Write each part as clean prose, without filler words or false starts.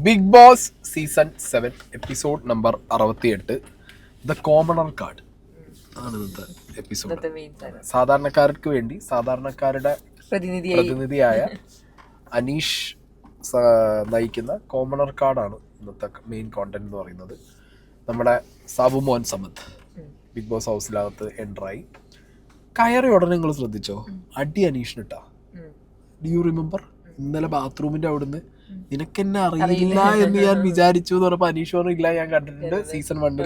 Big Boss season 7 episode number 68 the commoner card ആണ് ഇന്നത്തെ episode. സാധാരണക്കാർക്ക് വേണ്ടി സാധാരണക്കാരുടെ പ്രതിനിധിയായ അനീഷ് നയിക്കുന്ന കോമണർ കാർഡാണ് ഇന്നത്തെ മെയിൻ കോണ്ടന്റ് എന്ന് പറയുന്നത്. നമ്മുടെ സാബു മോൻ സമത്ത് ബിഗ് ബോസ് ഹൗസിനകത്ത് എൻ്ററായി. കയറി ഉടനെ നിങ്ങൾ ശ്രദ്ധിച്ചോ, അടി അനീഷിനിട്ടാ. Do you remember? ഇന്നലെ ബാത്റൂമിന്റെ അവിടുന്ന് നിനക്കെന്നെ അറിയില്ല എന്ന് ഞാൻ വിചാരിച്ചു എന്ന് പറഞ്ഞപ്പോ അനീഷ് പറഞ്ഞില്ല, ഞാൻ കണ്ടിട്ടുണ്ട്, സീസൺ 1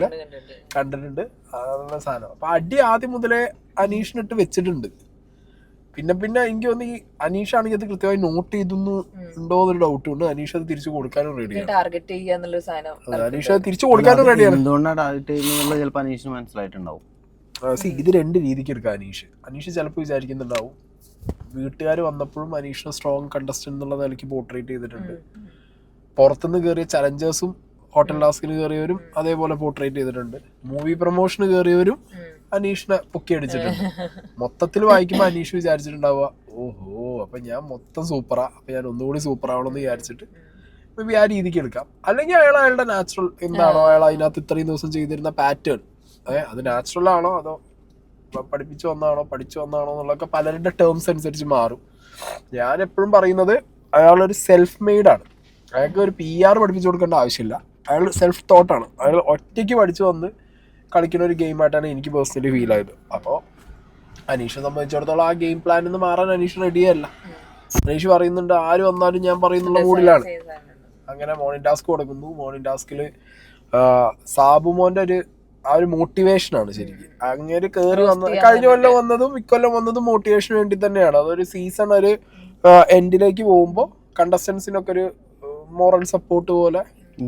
കണ്ടിട്ടുണ്ട് അതുള്ള സാധനം. അപ്പൊ അടി ആദ്യം മുതലേ അനീഷിനിട്ട് വെച്ചിട്ടുണ്ട്. പിന്നെ എനിക്ക് തോന്നി ഈ അനീഷ് ആണെങ്കിൽ അത് കൃത്യമായി നോട്ട് ചെയ്തൊന്നു ഉണ്ടോ എന്നൊരു ഡൗട്ട് ഉണ്ട്. അനീഷ് അത് തിരിച്ചു കൊടുക്കാനും റെഡിയാണ്. അനീഷ് അത് തിരിച്ചു കൊടുക്കാനും റെഡിയാണ്. ഇത് രണ്ട് രീതിക്ക് എടുക്കാം. അനീഷ് ചിലപ്പോൾ വിചാരിക്കുന്നുണ്ടാവും വീട്ടുകാർ വന്നപ്പോഴും അനീഷിനെ സ്ട്രോങ് കണ്ടസ്റ്റന്റ് എന്നുള്ള നിലയ്ക്ക് പോർട്രേറ്റ് ചെയ്തിട്ടുണ്ട്. പുറത്തുനിന്ന് കയറിയ ചലഞ്ചേഴ്സും ഹോട്ടൽ ടാസ്കിന് കയറിയവരും അതേപോലെ പോർട്രേറ്റ് ചെയ്തിട്ടുണ്ട്. മൂവി പ്രൊമോഷന് കയറിയവരും അനീഷിനെ പൊക്കി അടിച്ചിട്ടുണ്ട്. മൊത്തത്തിൽ വായിക്കുമ്പോൾ അനീഷ് വിചാരിച്ചിട്ടുണ്ടാവുക, ഓഹോ അപ്പൊ ഞാൻ മൊത്തം സൂപ്പറാ, അപ്പൊ ഞാൻ ഒന്നുകൂടി സൂപ്പർ ആവണമെന്ന് വിചാരിച്ചിട്ട് മേ ബി ആ രീതിക്ക് എടുക്കാം. അല്ലെങ്കിൽ അയാളുടെ നാച്ചുറൽ എന്താണോ, അയാൾ അതിനകത്ത് ഇത്രയും ദിവസം ചെയ്തിരുന്ന പാറ്റേൺ അത് നാച്ചുറൽ ആണോ അതോ പഠിപ്പിച്ചു വന്നാണോ എന്നുള്ളതൊക്കെ പലരുടെ ടേംസ് അനുസരിച്ച് മാറും. ഞാൻ എപ്പോഴും പറയുന്നത് അയാളൊരു സെൽഫ് മെയ്ഡ് ആണ്. അയാൾക്ക് ഒരു PR പഠിപ്പിച്ചു കൊടുക്കേണ്ട ആവശ്യമില്ല. അയാൾ സെൽഫ് തോട്ടാണ്. അയാൾ ഒറ്റയ്ക്ക് പഠിച്ചു വന്ന് കളിക്കുന്ന ഒരു ഗെയിമായിട്ടാണ് എനിക്ക് പേഴ്സണലി ഫീൽ ആയത്. അപ്പോൾ അനീഷിനെ സംബന്ധിച്ചിടത്തോളം ആ ഗെയിം പ്ലാനിൽ നിന്ന് മാറാൻ അനീഷ് റെഡിയല്ല. അനീഷ് പറയുന്നുണ്ട് ആര് വന്നാലും ഞാൻ പറയുന്നുള്ള മൂഡിലാണ്. അങ്ങനെ മോർണിംഗ് ടാസ്ക് കൊടുക്കുന്നു. മോർണിംഗ് ടാസ്കിൽ സാബുമോന്റെ ആ ഒരു മോട്ടിവേഷനാണ് ശരിക്കും. അങ്ങനെ കയറി വന്നത് കഴിഞ്ഞ കൊല്ലം വന്നതും ഇക്കൊല്ലം വന്നതും മോട്ടിവേഷന് വേണ്ടി തന്നെയാണ്. അതൊരു സീസൺ ഒരു എൻഡിലേക്ക് പോകുമ്പോൾ കണ്ടസ്റ്റൻസിനൊക്കെ ഒരു മോറൽ സപ്പോർട്ട് പോലെ.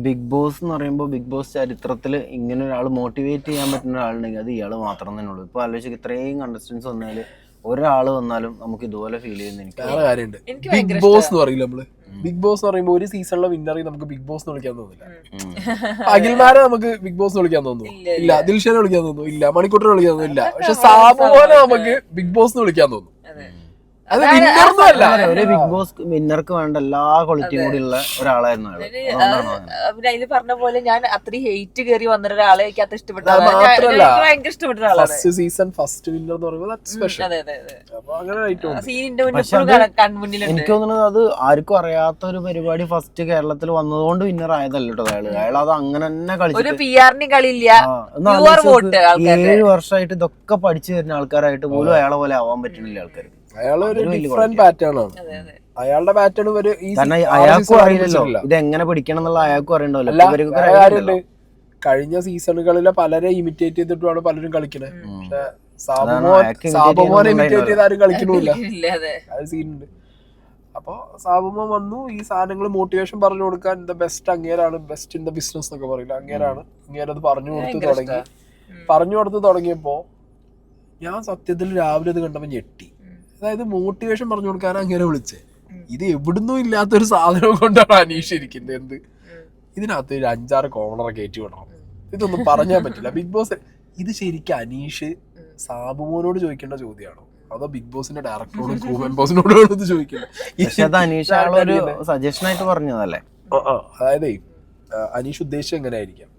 ബിഗ് ബോസ് എന്ന് പറയുമ്പോൾ ബിഗ് ബോസ് ചരിത്രത്തിൽ ഇങ്ങനെ ഒരാൾ മോട്ടിവേറ്റ് ചെയ്യാൻ പറ്റുന്ന ഒരാളുണ്ടെങ്കിൽ അത് ഇയാൾ മാത്രം തന്നെ ഉള്ളൂ. ഇപ്പൊ ആലോചിച്ച് ഇത്രയും കണ്ടസ്റ്റൻസ് വന്നാല് ഒരാള് വന്നാലും നമുക്ക് ഇതുപോലെ ഫീൽ ചെയ്യുന്ന എനിക്ക് വേറെ കാര്യമുണ്ട്. ബിഗ് ബോസ് എന്ന് പറയില്ല നമ്മള്. ബിഗ് ബോസ് എന്ന് പറയുമ്പോൾ ഒരു സീസണിലെ വിന്നറെ നമുക്ക് ബിഗ് ബോസ് എന്ന് വിളിക്കാൻ തോന്നില്ല. അഖിൽമാരെ നമുക്ക് ബിഗ് ബോസ് എന്ന് വിളിക്കാൻ തോന്നുന്നു ഇല്ല. ദിൽഷനെ വിളിക്കാൻ തോന്നുന്നു ഇല്ല. മണിക്കൂട്ടിനെ വിളിക്കാൻ തോന്നില്ല. പക്ഷെ സാബുമോനെ നമുക്ക് ബിഗ് ബോസ് എന്ന് വിളിക്കാൻ തോന്നുന്നു. അത് വിന്നറൊന്നും അല്ല. ഒരു ബിഗ് ബോസ് വിന്നർക്ക് വേണ്ട എല്ലാ ക്വാളിറ്റിയും കൂടി ഉള്ള ഒരാളായിരുന്നു. അതില് പറഞ്ഞ പോലെ ഞാൻ അത്രയും ഹെയ്റ്റ് കയറി വന്ന ഒരാളെ എനിക്ക് അത്ര ഇഷ്ടപ്പെട്ട ഫസ്റ്റ് സീസൺ ഫസ്റ്റ് വിന്നർ എന്ന് പറയുമ്പോൾ എനിക്ക് തോന്നുന്നത് അത് ആർക്കും അറിയാത്ത ഒരു പരിപാടി ഫസ്റ്റ് കേരളത്തിൽ വന്നതുകൊണ്ട് വിന്നർ ആയതല്ല കേട്ടോ. അയാൾ അത് അങ്ങനെ തന്നെ കളിച്ചു. 7 വർഷമായിട്ട് ഇതൊക്കെ പഠിച്ചു വരുന്ന ആൾക്കാരായിട്ട് പോലും അയാളെ പോലെ ആവാൻ പറ്റുന്നില്ല ആൾക്കാർ. അയാളൊരു ഡിഫറെന്റ് പാറ്റേൺ ആണ്. അയാളുടെ പാറ്റേൺ അയാൾക്കും അറിയില്ലല്ലോ ഇത് എങ്ങനെ പിടിക്കണം എന്നുള്ള അയാൾക്കും അറിയണ്ടല്ലോ. കഴിഞ്ഞ സീസണുകളിലെ പലരെ ഇമിറ്റേറ്റ് ചെയ്തിട്ടാണ് പലരും കളിക്കണേ. പക്ഷെ സാബുമോനെ ഇമിറ്റേറ്റ് ചെയ്ത് ആരും കളിക്കണില്ല. അത് സീനുണ്ട്. അപ്പൊ സാബുമോൻ വന്നു. ഈ സാധനങ്ങൾ മോട്ടിവേഷൻ പറഞ്ഞു കൊടുക്കാൻ ദ ബെസ്റ്റ് അങ്ങേരാണ്, ബെസ്റ്റ് ഇൻ ദ ബിസിനസ് എന്നൊക്കെ പറയില്ല, അങ്ങേരത് പറഞ്ഞു കൊടുത്ത് തുടങ്ങിയപ്പോ ഞാൻ സത്യത്തിൽ രാവിലെ അത് കണ്ടപ്പോ ഞെട്ടി. അതായത് മോട്ടിവേഷൻ പറഞ്ഞു കൊടുക്കാൻ അങ്ങനെ വിളിച്ചേ. ഇത് എവിടുന്നും ഇല്ലാത്തൊരു സാധനം കൊണ്ടാണ് അനീഷ് ഇരിക്കുന്നത്. എന്ത് ഇതിനകത്ത് ഒരു 5-6 കോർണർ കയറ്റി വിടണം. ഇതൊന്നും പറഞ്ഞാൻ പറ്റില്ല. ബിഗ് ബോസ് ഇത് ശരിക്കും അനീഷ് സാബുമോനോട് ചോദിക്കേണ്ട ചോദ്യമാണോ അതോ ബിഗ് ബോസിന്റെ ഡയറക്ടറോടും ക്രൂ മെമ്പേഴ്സിനോടോ ഇത് ചോദിക്കുന്നത്? സജഷൻ ആയിട്ട് പറഞ്ഞതല്ലേ. അതായത് അനീഷ് ഉദ്ദേശിച്ചത് എങ്ങനെയായിരിക്കാം,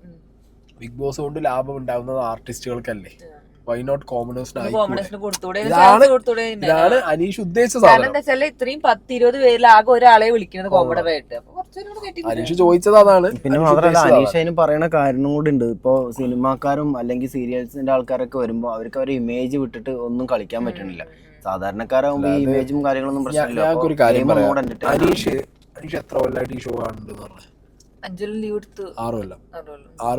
ബിഗ് ബോസ് കൊണ്ട് ലാഭം ഉണ്ടാവുന്നത് ആർട്ടിസ്റ്റുകൾക്കല്ലേ, വൈ നോട്ട് കോമണേഴ്സിനാണ് അനീഷ് ഉദ്ദേശിച്ച സാധനം. ഇത്രയും 10-20 പേരിൽ ആകെ ഒരാളെ വിളിക്കുന്നത് കോമഡറായിട്ട്. അനീഷ് ചോദിച്ചത് അതാണ്. പിന്നെ മാത്രമല്ല അനീഷ് അതിന് പറയുന്ന കാരണം കൂടി ഉണ്ട്. ഇപ്പൊ സിനിമാക്കാരും അല്ലെങ്കിൽ സീരിയൽസിന്റെ ആൾക്കാരൊക്കെ വരുമ്പോ അവർക്ക് അവരുടെ ഇമേജ് വിട്ടിട്ട് ഒന്നും കളിക്കാൻ പറ്റണില്ല. സാധാരണക്കാരാകുമ്പോ ഈ ഇമേജും കാര്യങ്ങളൊന്നും പ്രശ്നമില്ല. അനീഷ് എത്ര കൊല്ലമായിട്ട് ഈ ഷോ കാണുന്നുണ്ടെന്ന് പറഞ്ഞു? 6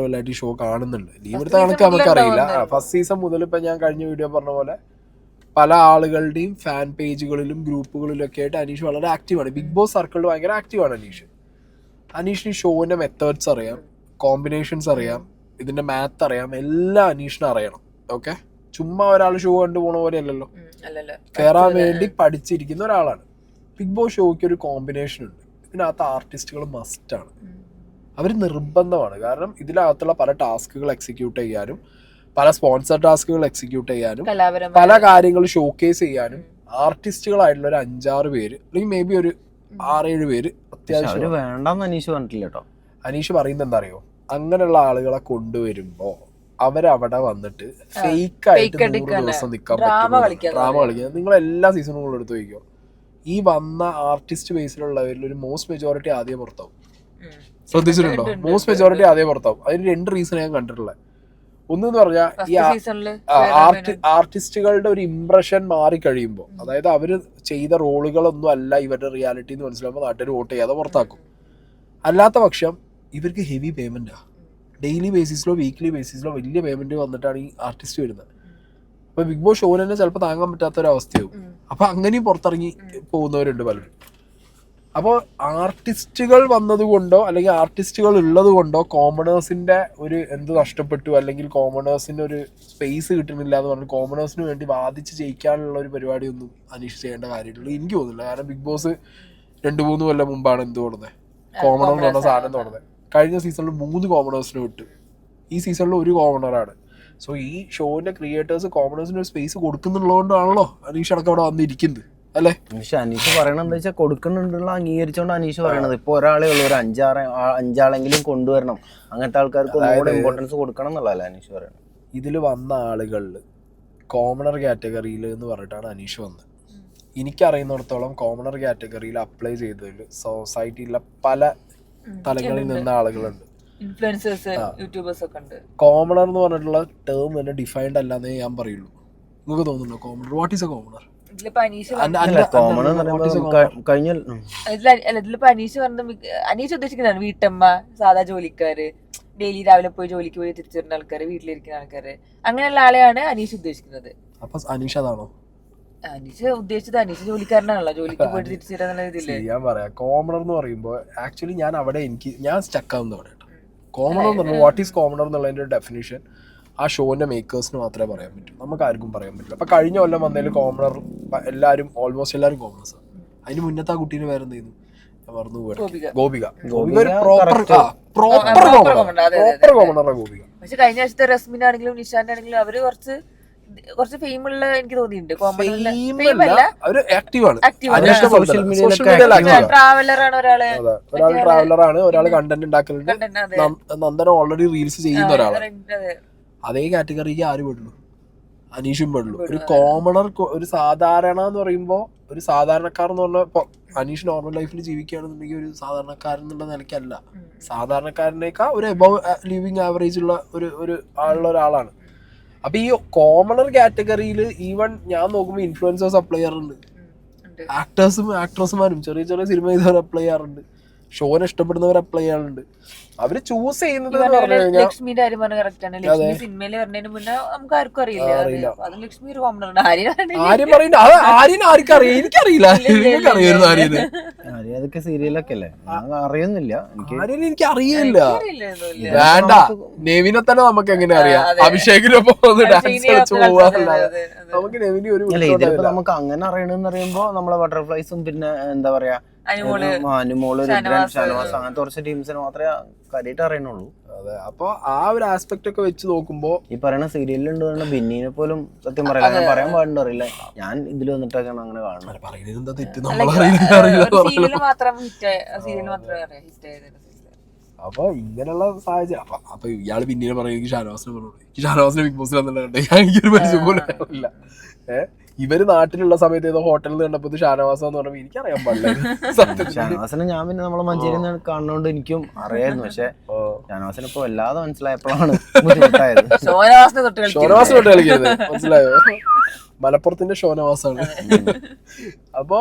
കൊല്ലമായിട്ട് ഈ ഷോ കാണുന്നുണ്ട്. ലീവ് എടുത്ത കണക്ക് നമുക്കറിയില്ല. ഫസ്റ്റ് സീസൺ മുതൽ ഇപ്പൊ ഞാൻ കഴിഞ്ഞ വീഡിയോ പറഞ്ഞ പോലെ പല ആളുകളുടെയും ഫാൻ പേജുകളിലും ഗ്രൂപ്പുകളിലും ഒക്കെ ആയിട്ട് അനീഷ് വളരെ ആക്റ്റീവാണ്. ബിഗ് ബോസ് സർക്കിളിൽ ഭയങ്കര ആക്റ്റീവാണ് അനീഷിന് ഈ ഷോന്റെ മെത്തേഡ്സ് അറിയാം, കോമ്പിനേഷൻസ് അറിയാം, ഇതിന്റെ മാത്ത് അറിയാം, എല്ലാം അനീഷിന് അറിയണം. ഓക്കെ, ചുമ്മാ ഒരാൾ ഷോ കണ്ടുപോണ പോലെ അല്ലല്ലോ, കയറാൻ വേണ്ടി പഠിച്ചിരിക്കുന്ന ഒരാളാണ്. ബിഗ് ബോസ് ഷോയ്ക്ക് ഒരു കോമ്പിനേഷൻ ഉണ്ട്. ഇതിനകത്ത് ആർട്ടിസ്റ്റുകൾ മസ്റ്റാണ്, അവർ നിർബന്ധമാണ്. കാരണം ഇതിനകത്തുള്ള പല ടാസ്കുകൾ എക്സിക്യൂട്ട് ചെയ്യാനും പല സ്പോൺസർ ടാസ്കുകൾ എക്സിക്യൂട്ട് ചെയ്യാനും പല കാര്യങ്ങൾ ഷോക്കേസ് ചെയ്യാനും ആർട്ടിസ്റ്റുകളായിട്ടുള്ള ഒരു 5-6 പേര് അല്ലെങ്കിൽ മേ ബി ഒരു 6-7 പേര് അത്യാവശ്യം. അവര് വേണ്ടെന്ന് അനീഷ് പറഞ്ഞിട്ടില്ല കേട്ടോ. അനീഷ് പറയുന്നത് എന്താ അറിയോ, അങ്ങനെയുള്ള ആളുകളെ കൊണ്ടുവരുമ്പോ അവരവിടെ വന്നിട്ട് ഫേക്ക് ആയിട്ട് 100 ദിവസം നിക്കാൻ പറ്റും, ഡ്രാമ കളിക്കാൻ. നിങ്ങൾ എല്ലാ സീസണുകളും എടുത്ത് വയ്ക്കോ, ഈ വന്ന ആർട്ടിസ്റ്റ് ബേസിലുള്ളവരിൽ ഒരു മോസ്റ്റ് മെജോറിറ്റി ആദ്യം പുറത്താവും. ശ്രദ്ധിച്ചിട്ടുണ്ടോ? മോസ്റ്റ് മെജോറിറ്റി ആദ്യം പുറത്താവും. അതിന് 2 റീസൺ ഞാൻ കണ്ടിട്ടുള്ളത്. ഒന്നെന്ന് പറഞ്ഞാൽ ഈ ആർട്ടിസ്റ്റുകളുടെ ഒരു ഇംപ്രഷൻ മാറിക്കഴിയുമ്പോൾ, അതായത് അവര് ചെയ്ത റോളുകളൊന്നും അല്ല ഇവരുടെ റിയാലിറ്റി എന്ന് മനസ്സിലാകുമ്പോൾ നാട്ടുകാർ വോട്ട് ചെയ്യാതെ പുറത്താക്കും. അല്ലാത്ത പക്ഷം ഇവർക്ക് ഹെവി പേയ്മെന്റാ, ഡെയിലി ബേസിസിലോ വീക്ക്ലി ബേസിസിലോ വലിയ പേയ്മെന്റ് വന്നിട്ടാണ് ഈ ആർട്ടിസ്റ്റ് വരുന്നത്. അപ്പൊ ബിഗ് ബോസ് ഷോന് തന്നെ ചിലപ്പോൾ താങ്ങാൻ പറ്റാത്തൊരവസ്ഥയാവും. അപ്പൊ അങ്ങനെയും പുറത്തിറങ്ങി പോകുന്നവരുണ്ട് പലരും. അപ്പോൾ ആർട്ടിസ്റ്റുകൾ വന്നതുകൊണ്ടോ അല്ലെങ്കിൽ ആർട്ടിസ്റ്റുകൾ ഉള്ളത് കൊണ്ടോ കോമണേഴ്സിന്റെ ഒരു എന്ത് നഷ്ടപ്പെട്ടു, അല്ലെങ്കിൽ കോമണേഴ്സിന് ഒരു സ്പേസ് കിട്ടുന്നില്ല എന്ന് പറഞ്ഞ് കോമണേഴ്സിന് വേണ്ടി വാദിച്ച് ജയിക്കാനുള്ള ഒരു പരിപാടിയൊന്നും അനീഷ് ചെയ്യേണ്ട കാര്യമുള്ളൂ എനിക്ക് തോന്നുന്നില്ല. കാരണം ബിഗ് ബോസ് 2-3 കൊല്ലം മുമ്പാണ് എന്ത് തുടങ്ങുന്നത്, കോമണർ എന്ന് പറഞ്ഞ സാധനം തുടങ്ങുന്നത്. കഴിഞ്ഞ സീസണിൽ 3 കോമണേഴ്സിന് വിട്ടു, ഈ സീസണിൽ 1 കോമണറാണ്. സോ ഈ ഷോന്റെ ക്രിയേറ്റേഴ്സ് കോമണേഴ്സിന് ഒരു സ്പേസ് കൊടുക്കുന്നുള്ളതുകൊണ്ടാണല്ലോ അനീഷ് അടക്കം അവിടെ വന്നിരിക്കുന്നത്, അല്ലേ? പക്ഷെ അനീഷ് പറയണത് എന്താ വെച്ചാൽ കൊടുക്കുന്നുണ്ടുള്ള അംഗീകരിച്ചോണ്ട് അനീഷ് പറയണത്. ഇപ്പൊ ഒരാളേ ഉള്ളൂ, ഒരു 5-6 കൊണ്ടുവരണം, അങ്ങനത്തെ ആൾക്കാർക്ക് ഒന്നുകൂടെ ഇമ്പോർട്ടൻസ് കൊടുക്കണം എന്നുള്ളതല്ല അനീഷ് പറയണത്. ഇതിൽ വന്ന ആളുകളിൽ കോമണർ കാറ്റഗറിയിൽ എന്ന് പറഞ്ഞിട്ടാണ് അനീഷ് വന്നത്. എനിക്കറിയുന്നിടത്തോളം കോമണർ കാറ്റഗറിയിൽ അപ്ലൈ ചെയ്തതിൽ സൊസൈറ്റിയിലെ പല തലങ്ങളിൽ നിന്ന ആളുകളുണ്ട്, ഇൻഫ്ലുവൻസേഴ്സ്, യൂട്യൂബേഴ്സ് ഒക്കെ ഉണ്ട്. കോമണർ എന്ന് പറഞ്ഞിട്ടുള്ള ടേം തന്നെ ഡിഫൈൻഡ് അല്ലാന്നേ ഞാൻ പറയുള്ളൂ. നിങ്ങൾക്ക് തോന്നുന്നുണ്ടോ commoner? What is A commoner? ഇതിലിപ്പോ അനീഷ് അനീഷ് ഉദ്ദേശിക്കുന്നതാണ് വീട്ടമ്മ, സാധാ ജോലിക്കാര്, ഡെയിലി രാവിലെ പോയി ജോലിക്ക് പോയി തിരിച്ചു വരുന്ന ആൾക്കാര്, വീട്ടിലിരിക്കുന്ന ആൾക്കാര്, അങ്ങനെയുള്ള ആളെയാണ് അനീഷ് ഉദ്ദേശിക്കുന്നത്. അപ്പൊ അനീഷ് അതാണോ അനീഷ് ഉദ്ദേശിച്ചത്? അനീഷ് ജോലിക്കാരനാണല്ലോ, ജോലിക്ക് പോയിട്ട് തിരിച്ചു വരാന്നുള്ള ഇതില്ലേ. ഞാൻ പറയാം, കോമണർ എന്ന് പറയുമ്പോൾ ആക്ച്വലി ഞാൻ അവിടെ ഞാൻ സ്റ്റക്ക് ആവുന്ന അവിടെ കേട്ടോ. കോമണർ എന്ന് പറഞ്ഞാൽ വാട്ട് ഈസ് കോമണർ എന്നുള്ളതിന്റെ ഡെഫിനിഷൻ ആ ഷോന്റെ മേക്കേഴ്സിന് മാത്രമേ പറയാൻ പറ്റൂ, നമുക്ക് ആർക്കും പറയാൻ പറ്റില്ല. അപ്പൊ കഴിഞ്ഞ കൊല്ലം വന്നതിൽ കോമണർ എല്ലാവരും ഓൾമോസ്റ്റ് എല്ലാവരും കോമണേഴ്സാണ്. അതിന് മുന്നത്തെ ആ കുട്ടീനെ പേരെന്തായിരുന്നു ഞാൻ മറന്നു പോയി, ഗോപിക. ഗോപിക ഒരു പ്രോപ്പർ കോമണറാണ് ഗോപിക. പക്ഷെ കഴിഞ്ഞ ആഴ്ചത്തെ റസ്മിൻ ആണെങ്കിലും നിഷാന്റെ ആണെങ്കിലും അവര് കുറച്ച് ഫെയിമുള്ള എനിക്ക് തോന്നിയിട്ടുണ്ട്. ട്രാവലറാണ് ഒരാള്, ട്രാവലറാണ്, ഒരാള് കണ്ടന്റ് ഉണ്ടാക്കലുണ്ട്, നന്ദന ഓൾറെഡി റീൽസ് ചെയ്യുന്ന ഒരാളാണ്. അതേ കാറ്റഗറിക്ക് ആര് പെടുള്ളൂ? അനീഷും പെടുള്ളൂ. ഒരു കോമണർ, ഒരു സാധാരണ എന്ന് പറയുമ്പോ ഒരു സാധാരണക്കാർ എന്ന് പറഞ്ഞാൽ ഇപ്പൊ അനീഷ് നോർമൽ ലൈഫിൽ ജീവിക്കുകയാണെന്നുണ്ടെങ്കിൽ ഒരു സാധാരണക്കാരൻ എന്നുള്ള നിലയ്ക്കല്ല, സാധാരണക്കാരനേക്കാൾ ഒരു എബവ് ലിവിങ് ആവറേജ് ഉള്ള ഒരു ആളുള്ള ഒരാളാണ്. അപ്പൊ ഈ കോമണർ കാറ്റഗറിയിൽ ഈവൻ ഞാൻ നോക്കുമ്പോൾ ഇൻഫ്ലുവൻസേഴ്സ് അപ്ലൈ ചെയ്യാറുണ്ട്, ആക്ടേഴ്സുമാരും ചെറിയ ചെറിയ സിനിമ ചെയ്തവർ അപ്ലൈ ചെയ്യാറുണ്ട്, ഷോനെ ഇഷ്ടപ്പെടുന്നവർ അപ്ലൈ ചെയ്യാറുണ്ട്. അവര് ചൂസ് ചെയ്യുന്നത് ലക്ഷ്മിയുടെ കാര്യം പറഞ്ഞ കറക്റ്റ് ആണ്. ലക്ഷ്മി സിനിമയിൽ വരുന്നതിന് മുന്നേ നമുക്ക് ആർക്കും അറിയില്ല. അത് ലക്ഷ്മി ഒരു കോമണർ ആര്യം പറയുന്നത്, അത് ആര്യനെ ആർക്കും അറിയാം, എനിക്കറിയില്ല. അതൊക്കെ സീരിയലൊക്കെ അല്ലേ, അറിയുന്നില്ല. ആര്യനെ എനിക്ക് അറിയില്ല. വേണ്ട, നെവിനെ തന്നെ നമുക്ക് എങ്ങനെ അറിയാം? അഭിഷേകിനൊപ്പം ഡാൻസ് കളിച്ചു പോവാറില്ല. നമുക്ക് നെവിനെ ഒരു ഇതിപ്പോ നമുക്ക് അങ്ങനെ അറിയണമെന്ന് പറയുമ്പോ നമ്മളെ ബട്ടർഫ്ലൈസും പിന്നെ എന്താ പറയാ അനുമോള്, ഷാനവാസ്, അങ്ങനത്തെ കുറച്ച് ടീംസിന് മാത്രമേ കാര്യമായിട്ട് അറിയണുള്ളൂ. അതെ, അപ്പൊ ആ ഒരു ആസ്പെക്ട് ഒക്കെ വെച്ച് നോക്കുമ്പോ ഈ പറയുന്ന സീരിയലുണ്ട് ബിന്നിനെ പോലും സത്യം പറയാം, അങ്ങനെ പറയാൻ പാടുണ്ടോ അറിയില്ല. ഞാൻ ഇതിൽ വന്നിട്ടൊക്കെയാണ് അങ്ങനെ കാണുന്നത്. പറയുന്നത് എന്താ തെറ്റ്? അപ്പൊ ഇങ്ങനെയുള്ള സാഹചര്യം. അപ്പൊ ഇയാള് പിന്നീട് പറയും എനിക്ക് ഷാനവാസിനെ പറഞ്ഞു, എനിക്ക് ഷാനവാസിനെ ബിഗ് ബോസിൽ വന്നിട്ടുണ്ട്, എനിക്കൊരു പരിചയം പോലും ഇല്ല. ഇവര് നാട്ടിലുള്ള സമയത്ത് ഏതോ ഹോട്ടലിൽ കണ്ടപ്പോ ഷാനവാസം എന്ന് പറഞ്ഞപ്പോ എനിക്കറിയാൻ പാടില്ല. ഷാനവാസിനെ ഞാൻ പിന്നെ നമ്മളെ മഞ്ചേരി കാണുന്നോണ്ട് എനിക്കും അറിയായിരുന്നു. പക്ഷെ ഷാനവാസിനെ ഇപ്പൊ വല്ലാതെ മനസ്സിലായപ്പോഴാണ് ബുദ്ധിമുട്ടായത്. ഷോനവാസ് തൊട്ട് കളിക്കരുത്, മനസ്സിലായോ? മലപ്പുറത്തിന്റെ ഷോനവാസാണ്. അപ്പൊ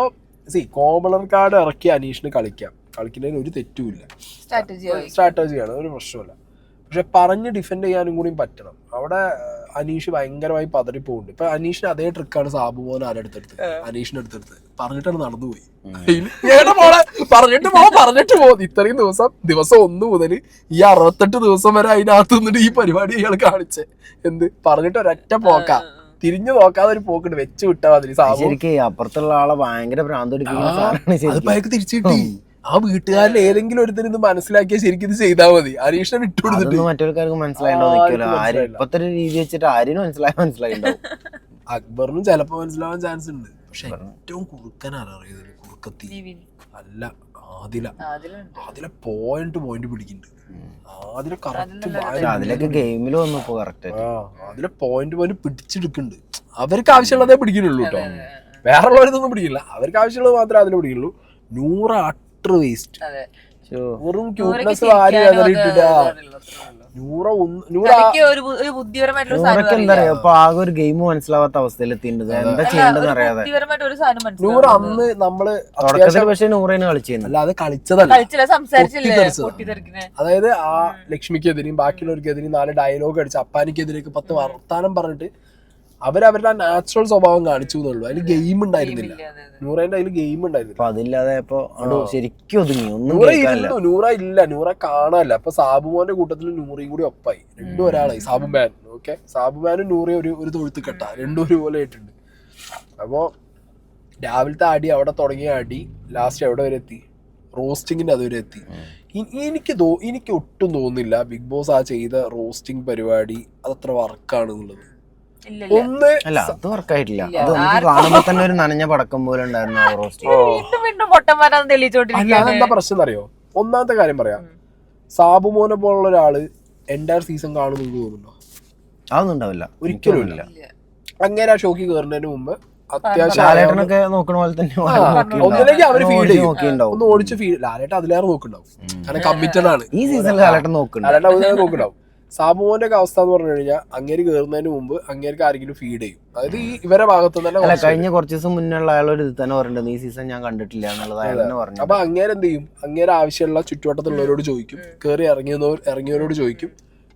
കോമണർ കാർഡ് ഇറക്കി അനീഷിന് കളിക്കുന്നതിന് ഒരു തെറ്റുമില്ല, സ്ട്രാറ്റജിയാണ്, ഒരു പ്രശ്നമില്ല. പക്ഷെ പറഞ്ഞ് ഡിഫെൻഡ് ചെയ്യാനും കൂടി പറ്റണം. അവിടെ അനീഷ് ഭയങ്കരമായി പതറിപ്പോണ്ട്. ഇപ്പൊ അനീഷിന് അതേ ട്രിക്കാണ് സാബു മോൻ ആരെടുത്തെടുത്ത് അനീഷിന്റെ അടുത്തെടുത്ത് പറഞ്ഞിട്ടാണ് നടന്നുപോയി. പറഞ്ഞിട്ട് പോകും. ഇത്രയും ദിവസം 1 മുതൽ ഈ 68 ദിവസം വരെ അതിനകത്ത് നിന്നിട്ട് ഈ പരിപാടി ഇയാൾ കാണിച്ചേ എന്ത് പറഞ്ഞിട്ട് ഒരൊറ്റ പോക്കാ, തിരിഞ്ഞു നോക്കാതെ ഒരു പോക്കിട്ട് വെച്ച് വിട്ടാ മതി. സാബു അപ്പുറത്തുള്ള ആളെ ഭയങ്കര ഭ്രാന്ത് തിരിച്ചു കിട്ടി. ആ വീട്ടുകാരിൽ ഏതെങ്കിലും ഒരുത്തർ ഇത് മനസ്സിലാക്കിയാൽ ശരിക്കും ഇത് ചെയ്താൽ മതി. അനീഷിനെ ഇട്ടു കൊടുത്തിട്ട് മറ്റൊരുക്കാർക്ക് മനസ്സിലായിട്ടോ ഇപ്പത്തെ രീതി വെച്ചിട്ട് ആരും മനസ്സിലായിണ്ടാവും. അക്ബറിനും ചിലപ്പോ മനസ്സിലാവാൻ ചാൻസ് ഉണ്ട്. പക്ഷെ ഏറ്റവും കുറുക്കനാണ് അറിയുന്നത്, കുറുക്കത്തി അല്ല ആദില അതിലുണ്ട്. അതിലെ പോയിന്റ് പിടിക്കുന്നുണ്ട്. അതിലെ അതിലൊക്കെ ഗെയിമിൽ വന്നപ്പോ കറക്റ്റ് അതിലെ പോയിന്റ് പിടിച്ചെടുക്കുന്നുണ്ട്. അവർക്ക് ആവശ്യമുള്ളതേ പിടിക്കുന്നുള്ളൂ കേട്ടോ, വേറെ ഉള്ളവരൊന്നും പിടിക്കില്ല. അവർക്ക് ആവശ്യമുള്ളത് മാത്രമേ അതിൽ പിടിക്കുള്ളൂ. 100 അട്ടർ വേസ്റ്റ്, അതെ. വെറും ക്യൂട്ട്നെസ് വാരി വെതറിയിട്ടിട്ടാ. 100 തനിക്ക് ഒരു ബുദ്ധിപരമായിട്ടുള്ള ഒരു സാധനം എന്താ പറയാ ഇപ്പൊ ആകെ ഒരു ഗെയിം മനസ്സിലാവാത്ത അവസ്ഥയിലെത്തിയിട്ടുണ്ട്, എന്താ ചെയ്യേണ്ടതെന്ന് അറിയാതെ. ബുദ്ധിപരമായിട്ട് ഒരു സാധനം 100 മനസ്സിലാവും. അന്ന് നമ്മള് തുടക്കത്തിൽ പക്ഷെ 100 കളിച്ചിരുന്നു. അല്ല അത് കളിച്ചതല്ല, കളിച്ചില്ല, സംസാരിച്ചില്ലേ പൊട്ടിത്തെറിച്ചതാ. പൊട്ടിത്തെറിക്കിനെ. അതായത് ആ ലക്ഷ്മിക്കെതിരെയും ബാക്കിയുള്ളവർക്കെതിരെയും 4 ഡയലോഗ് അടിച്ച് അപ്പാനിക്കെതിരേക്ക് 10 വർത്താനം പറഞ്ഞിട്ട് അവരവരുടെ നാച്ചുറൽ സ്വഭാവം കാണിച്ചു എന്നുള്ളൂ. അതിൽ ഗെയിം ഉണ്ടായിരുന്നില്ല. നൂറേന്റെ അതിൽ ഗെയിം ഉണ്ടായിരുന്നില്ല. അപ്പൊ അതില്ലാതെ ഇപ്പൊ ശരിക്കും ഒതുങ്ങി ഒന്നും നൂറ ഇല്ല, നൂറ കാണാനല്ല. അപ്പൊ സാബുമോന്റെ കൂട്ടത്തിൽ നൂറയും കൂടി ഒപ്പായി, രണ്ടും ഒരാളായി. സാബുമാൻ ഓക്കെ, സാബുമാനും നൂറയും ഒരു തൊഴുത്ത് കെട്ട, രണ്ടും ഒരുപോലെ ആയിട്ടുണ്ട്. അപ്പോ രാവിലത്തെ അടി അവിടെ തുടങ്ങിയ അടി ലാസ്റ്റ് എവിടെ വരെ എത്തി? റോസ്റ്റിങ്ങിന്റെ അതുവരെ എത്തി. എനിക്ക് ഒട്ടും തോന്നുന്നില്ല ബിഗ് ബോസ് ആ ചെയ്ത റോസ്റ്റിംഗ് പരിപാടി അതത്ര വർക്കാണെന്നുള്ളത്. ഒന്ന് അല്ല അത് വർക്കായിട്ടില്ല. അത് നമുക്ക് കാണുമ്പോ തന്നെ ഒരു നനഞ്ഞ പടക്കം പോലെ ഉണ്ടായിരുന്നു ആ റോസ്റ്റ്. അല്ല അതെന്താ പ്രശ്നം എന്നറിയോ? ഒന്നാമത്തെ കാര്യം പറയാം, സാബുമോനെ പോലുള്ള ഒരാള് എൻറ്റയർ സീസൺ കാണുമെന്ന് തോന്നുന്നുണ്ടോ? അതൊന്നും ഉണ്ടാവില്ല, ഒരിക്കലും ഇല്ല. അങ്ങനെ ആ ഷോക്ക് കയറുന്നതിന് മുമ്പ് അത്യാവശ്യം ലാലേട്ടനൊക്കെ നോക്കണ പോലെ തന്നെ ഒന്നിലേക്ക് അവര് ഫീഡ് ചെയ്യും, ഒന്ന് ഓടിച്ച് ഫീഡ്. ലാലേട്ടൻ അതിലേറെ നോക്കുന്നുണ്ടാവും, കാരണം കമ്മിറ്റഡ് ആണ്. ഈ സീസണിൽ ലാലേട്ടൻ നോക്കുന്നുണ്ട്, ലാലേട്ടൻ അതിലേറെ നോക്കുന്നുണ്ടാവും. സാബുമോന്റെ ഒക്കെ അവസ്ഥ എന്ന് പറഞ്ഞു കഴിഞ്ഞാൽ അങ്ങേര് കയറുന്നതിന് മുമ്പ് അങ്ങേർക്ക് ആരെങ്കിലും ഫീഡ് ചെയ്യും. അതായത് ഈ ഇവരെ ഭാഗത്ത് തന്നെ. അല്ല കഴിഞ്ഞ കുറച്ച് ദിവസം മുന്നുള്ള അയാളൊരു ഇത് തന്നെ പറഞ്ഞിട്ടുണ്ട്, ഈ സീസൺ ഞാൻ കണ്ടിട്ടില്ല എന്നുള്ളത് അയാൾ തന്നെ പറഞ്ഞു. അപ്പൊ അങ്ങേര് എന്ത് ചെയ്യും? അങ്ങേര് ആവശ്യമുള്ള ചുറ്റുവട്ടത്തുള്ളവരോട് ചോദിക്കും, കയറി ഇറങ്ങിയവരോട് ചോദിക്കും,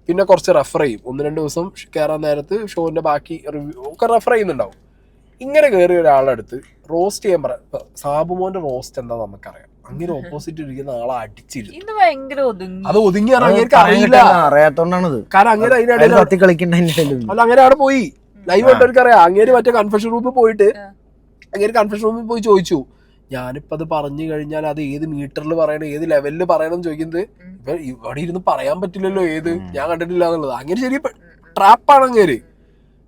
പിന്നെ കുറച്ച് റെഫർ ചെയ്യും. 1-2 ദിവസം കയറാൻ നേരത്ത് ഷോന്റെ ബാക്കി റിവ്യൂ ഒക്കെ റെഫർ ചെയ്യുന്നുണ്ടാവും. ഇങ്ങനെ കയറിയ ഒരാളുടെ അടുത്ത് റോസ്റ്റ് ചെയ്യാൻ പറയാം. സാബുമോന്റെ റോസ്റ്റ് എന്താ നമുക്കറിയാം. അങ്ങനെ ഓപ്പോസിറ്റ് ഇരിക്കുന്ന ആളെ അടിച്ചിരുന്നു. അത് ഒതുങ്ങി അറിയില്ല, അറിയാത്തോണ്ടാണത്. കാരണം അങ്ങനെ അതിനിടയിൽ കത്തി കളിക്കണ്ട. അല്ല അങ്ങനെ അവിടെ പോയി ലൈവ് ആയിട്ടവർക്ക് അറിയാം. അങ്ങേര് മറ്റേ കൺഫെഷൻ റൂമിൽ പോയിട്ട് പോയി ചോദിച്ചു, ഞാനിപ്പോ അത് പറഞ്ഞു കഴിഞ്ഞാൽ അത് ഏത് മീറ്ററിൽ പറയണം, ഏത് ലെവലിൽ പറയണം എന്ന് ചോദിക്കുന്നത്. ഇപ്പൊ ഇവിടെ ഇരുന്ന് പറയാൻ പറ്റില്ലല്ലോ ഏത്, ഞാൻ കണ്ടിട്ടില്ല എന്നുള്ളത്. അങ്ങനെ ശരി ട്രാപ്പാണ് അങ്ങേര്.